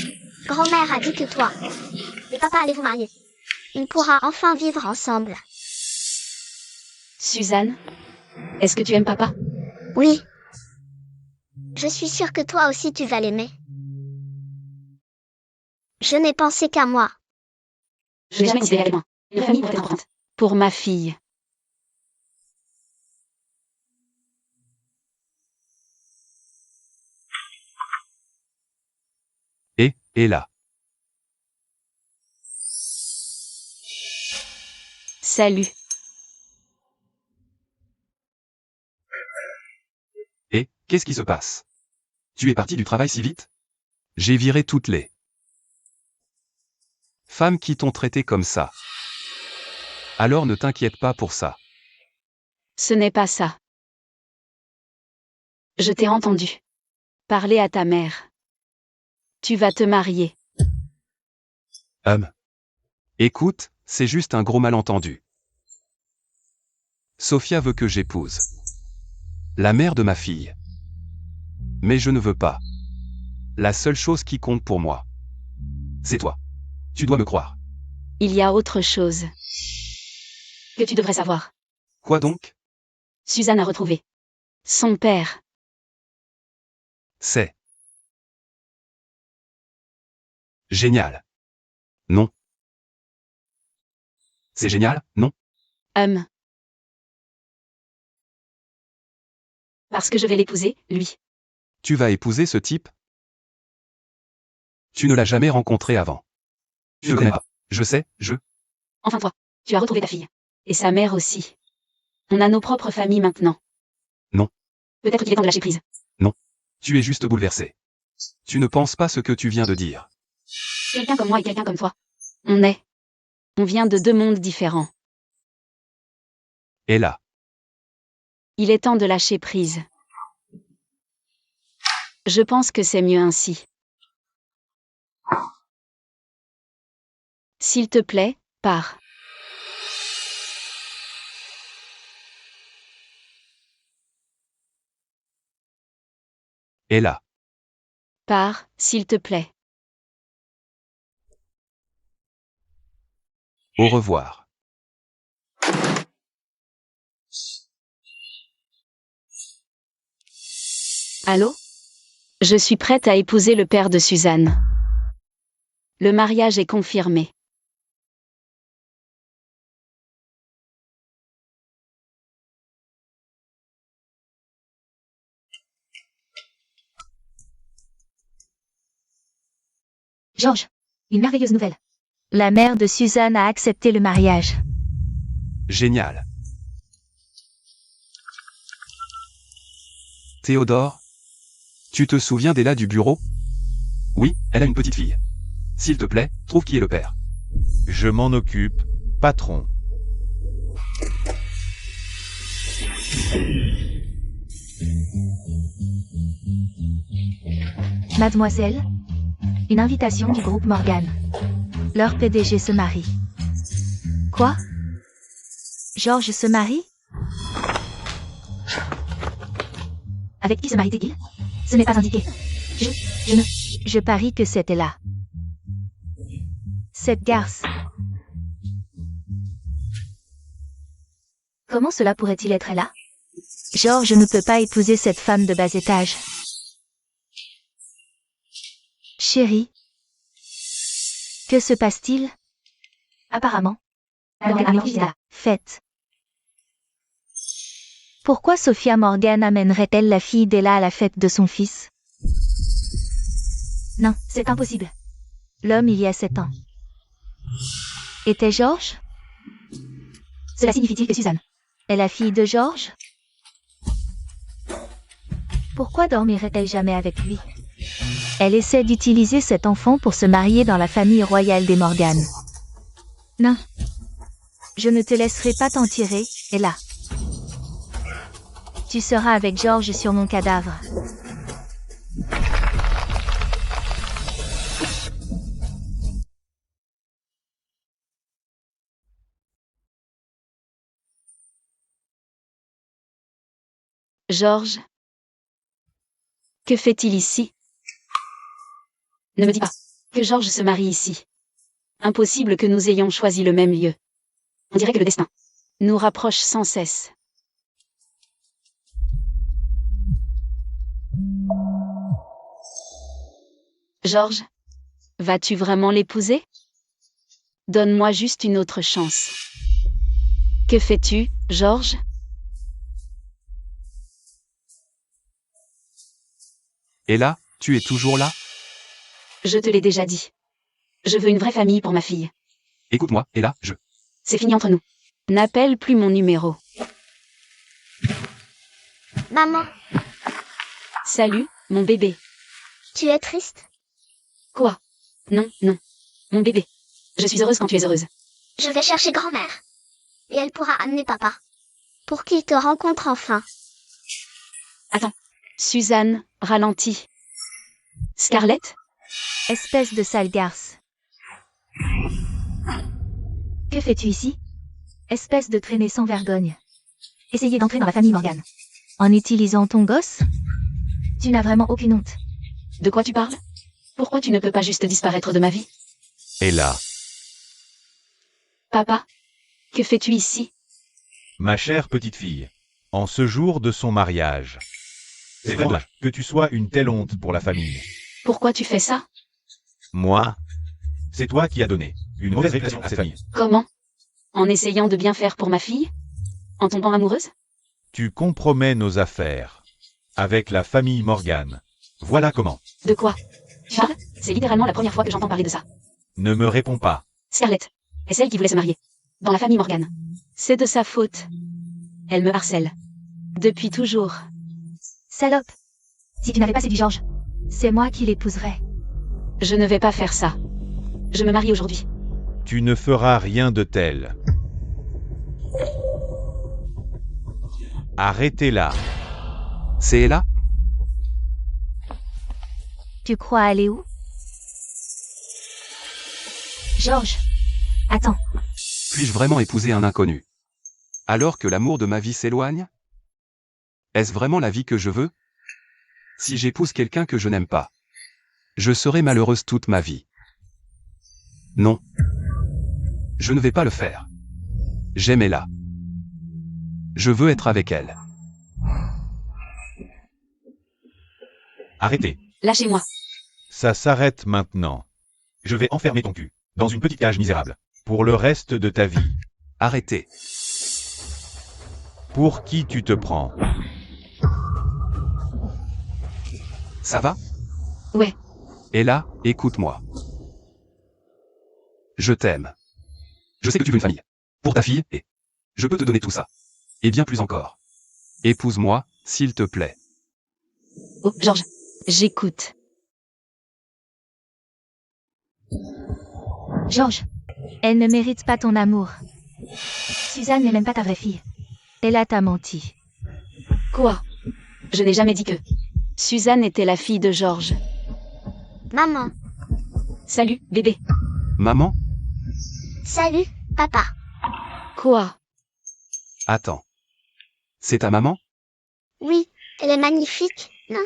Grand-mère a dit que toi et papa allaient vous marier. On pourra enfin vivre ensemble. Suzanne, est-ce que tu aimes papa? Oui. Je suis sûre que toi aussi tu vas l'aimer. Je n'ai pensé qu'à moi. Je n'ai jamais considéré aller loin. Une famille pourrait être importante. Pour ma fille. Et là. Salut. Et, qu'est-ce qui se passe? Tu es parti du travail si vite? J'ai viré toutes les femmes qui t'ont traité comme ça. Alors ne t'inquiète pas pour ça. Ce n'est pas ça. Je t'ai entendu. Parler à ta mère. Tu vas te marier. Écoute, c'est juste un gros malentendu. Sophia veut que j'épouse la mère de ma fille. Mais je ne veux pas. La seule chose qui compte pour moi, c'est toi. Tu dois me croire. Il y a autre chose que tu devrais savoir. Quoi donc? Suzanne a retrouvé son père. C'est génial. Non. C'est génial, non? Parce que je vais l'épouser, lui. Tu vas épouser ce type? Tu ne l'as jamais rencontré avant. Je ne connais pas. Je sais, Enfin toi, tu as retrouvé ta fille. Et sa mère aussi. On a nos propres familles maintenant. Non. Peut-être qu'il est temps de lâcher prise. Tu es juste bouleversé. Tu ne penses pas ce que tu viens de dire. Quelqu'un comme moi et quelqu'un comme toi. On vient de deux mondes différents. Et là, Il est temps de lâcher prise. Je pense que c'est mieux ainsi. S'il te plaît, pars. et là, Pars, s'il te plaît. au revoir. Allô? Je suis prête à épouser le père de Suzanne. Le mariage est confirmé. George, une merveilleuse nouvelle. La mère de Suzanne a accepté le mariage. Génial. Théodore? Tu te souviens d'Ella du bureau? Oui, elle a une petite fille. S'il te plaît, trouve qui est le père. Je m'en occupe, patron. Mademoiselle, une invitation du groupe Morgan. Leur PDG se marie. Quoi? George se marie? Avec qui se marie-t-il? Ce n'est pas indiqué. Je parie que c'était là. Cette garce. Comment cela pourrait-il être là? Georges ne peut pas épouser cette femme de bas étage. Chérie. Que se passe-t-il? Apparemment. Fête. Pourquoi Sophia Morgan amènerait-elle la fille d'Ella à la fête de son fils? Non, c'est impossible. L'homme il y a 7 ans. Était Georges? Cela signifie-t-il que Suzanne est la fille de Georges? Pourquoi dormirait-elle jamais avec lui? Elle essaie d'utiliser cet enfant pour se marier dans la famille royale des Morgan. Non. Je ne te laisserai pas t'en tirer, Ella. Tu seras avec Georges sur mon cadavre. Georges. Que fait-il ici? Ne me dis pas que Georges se marie ici. Impossible que nous ayons choisi le même lieu. On dirait que le destin nous rapproche sans cesse. Georges, vas-tu vraiment l'épouser? Donne-moi juste une autre chance. Que fais-tu, Georges? Et là, tu es toujours là? Je te l'ai déjà dit. Je veux une vraie famille pour ma fille. Écoute-moi, et là, C'est fini entre nous. N'appelle plus mon numéro. Maman, Salut, mon bébé. tu es triste? Quoi? Non, non. Mon bébé. Je suis heureuse quand tu es heureuse. Je vais chercher grand-mère. Et elle pourra amener papa. Pour qu'il te rencontre enfin. Attends. Suzanne, ralentis. Scarlett? Espèce de sale garce. Que fais-tu ici? Espèce de traînée sans vergogne. Essayer d'entrer dans la famille Morgan. En utilisant ton gosse? Tu n'as vraiment aucune honte. De quoi tu parles? Pourquoi tu ne peux pas juste disparaître de ma vie? Ella. Papa? Que fais-tu ici? Ma chère petite fille. En ce jour de son mariage. C'est dommage que tu sois une telle honte pour la famille. Pourquoi tu fais ça? Moi? C'est toi qui as donné une mauvaise réputation à cette famille. Comment? En essayant de bien faire pour ma fille? En tombant amoureuse? Tu compromets nos affaires. Avec la famille Morgan. Voilà comment. De quoi? Charles, c'est littéralement la première fois que j'entends parler de ça. Ne me réponds pas. Scarlett est celle qui voulait se marier. Dans la famille Morgan. C'est de sa faute. Elle me harcèle. Depuis toujours. Salope. Si tu n'avais pas séduit Georges, c'est moi qui l'épouserais. Je ne vais pas faire ça. Je me marie aujourd'hui. Tu ne feras rien de tel. Arrêtez-la. C'est là? Tu crois aller où? Georges. Attends. Puis-je vraiment épouser un inconnu? Alors que l'amour de ma vie s'éloigne? Est-ce vraiment la vie que je veux? Si j'épouse quelqu'un que je n'aime pas, je serai malheureuse toute ma vie. Non. Je ne vais pas le faire. J'aime Ella. Je veux être avec elle. Arrêtez. Lâchez-moi. Ça s'arrête maintenant. Je vais enfermer ton cul dans une petite cage misérable. Pour le reste de ta vie. Arrêtez. Pour qui tu te prends? Ça va? Ouais. Ella, écoute-moi. Je t'aime. Je sais que tu veux une famille. Pour ta fille, et je peux te donner tout ça. Et bien plus encore. Épouse-moi, s'il te plaît. Oh, Georges. J'écoute. Georges. Elle ne mérite pas ton amour. Suzanne n'est même pas ta vraie fille. Elle t'a menti. Quoi? Je n'ai jamais dit que Suzanne était la fille de Georges. Maman. Salut, bébé. Maman? Salut, papa. Quoi? Attends. C'est ta maman? Oui, elle est magnifique, non?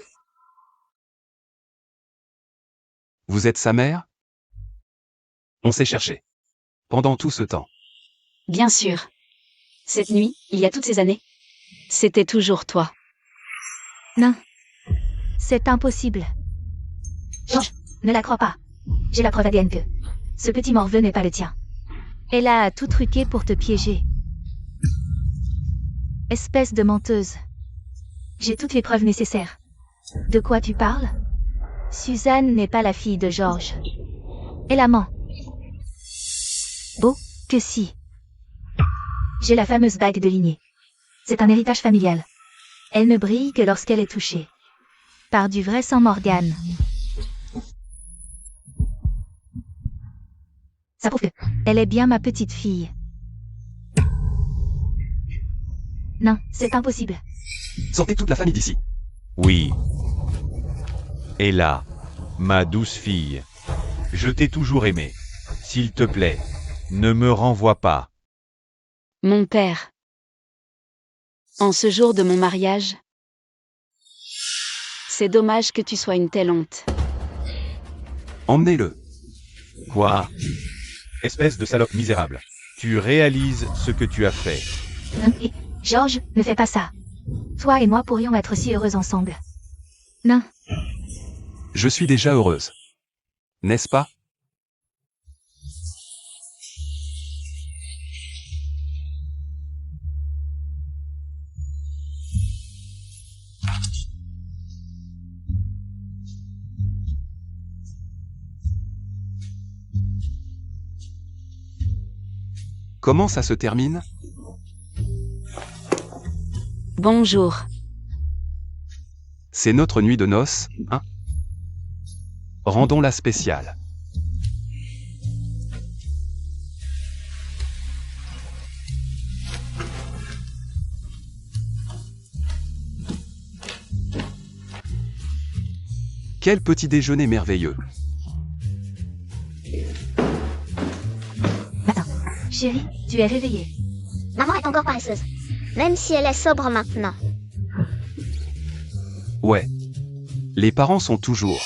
Vous êtes sa mère? On s'est cherché. Pendant tout ce temps. Bien sûr. Cette nuit, il y a toutes ces années. C'était toujours toi. Non. C'est impossible. Georges, ne la crois pas. J'ai la preuve ADN que ce petit morveux n'est pas le tien. Elle a tout truqué pour te piéger. Espèce de menteuse. J'ai toutes les preuves nécessaires. De quoi tu parles? Suzanne n'est pas la fille de Georges. Elle la ment. Beau, que si. J'ai la fameuse bague de lignée. C'est un héritage familial. Elle ne brille que lorsqu'elle est touchée par du vrai sang Morgane. Ça prouve que elle est bien ma petite fille. Non, c'est impossible. Sortez toute la famille d'ici. Oui. Et là, ma douce fille, je t'ai toujours aimé. S'il te plaît, ne me renvoie pas. Mon père. En ce jour de mon mariage, c'est dommage que tu sois une telle honte. Emmenez-le. Quoi? Espèce de salope misérable. Tu réalises ce que tu as fait. Non, et Georges, ne fais pas ça. Toi et moi pourrions être si heureux ensemble. Non, Je suis déjà heureuse. N'est-ce pas? Comment ça se termine? Bonjour. C'est notre nuit de noces, hein? Rendons-la spéciale. Quel petit déjeuner merveilleux. attends. Chérie, tu es réveillée. Maman est encore paresseuse. Même si elle est sobre maintenant. Ouais. Les parents sont toujours.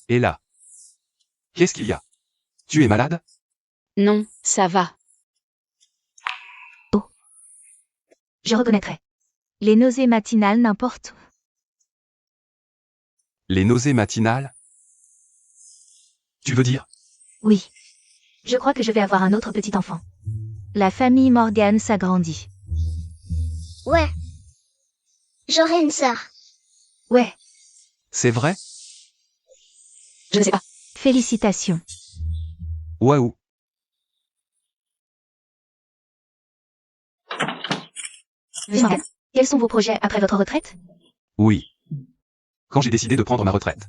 Et là. Qu'est-ce qu'il y a? Tu es malade? Non, ça va. Je reconnaîtrai. Les nausées matinales n'importe où. Les nausées matinales? Tu veux dire? Oui. Je crois que je vais avoir un autre petit enfant. La famille Morgane s'agrandit. Ouais. J'aurai une sœur. Ouais, C'est vrai? Je ne sais pas. félicitations. Waouh. Monsieur Morgane, quels sont vos projets après votre retraite? Oui. Quand j'ai décidé de prendre ma retraite.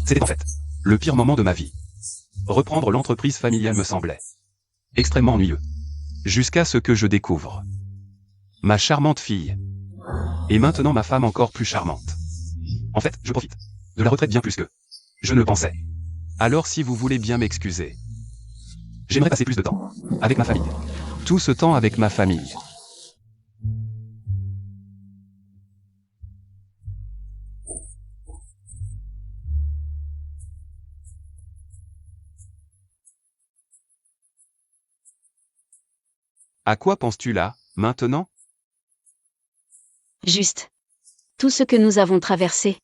C'était en fait le pire moment de ma vie. Reprendre l'entreprise familiale me semblait extrêmement ennuyeux. Jusqu'à ce que je découvre ma charmante fille. Et maintenant ma femme encore plus charmante. En fait, je profite de la retraite bien plus que je ne le pensais. Alors si vous voulez bien m'excuser, j'aimerais passer plus de temps avec ma famille. Tout ce temps avec ma famille. À quoi penses-tu là, maintenant? Juste. Tout ce que nous avons traversé.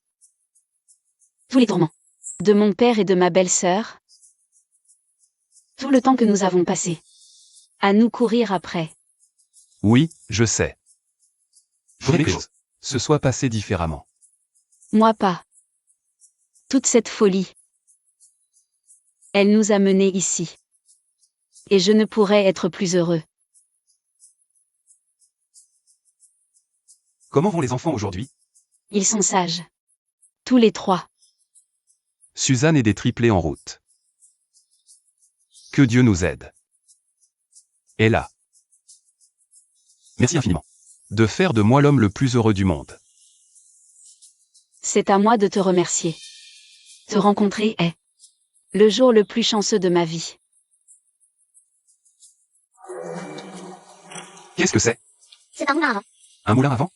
Tous les tourments. De mon père et de ma belle-sœur. Tout le temps que nous avons passé. À nous courir après. Oui, je sais. Je voudrais que les choses se soient passées différemment. Moi pas. Toute cette folie. Elle nous a menés ici. Et je ne pourrais être plus heureux. Comment vont les enfants aujourd'hui? Ils sont sages. Tous les trois. Suzanne et des triplés en route. Que Dieu nous aide. Et là. Merci infiniment. De faire de moi l'homme le plus heureux du monde. C'est à moi de te remercier. Te rencontrer est le jour le plus chanceux de ma vie. Qu'est-ce que c'est? C'est un moulin à vent. Un moulin à vent?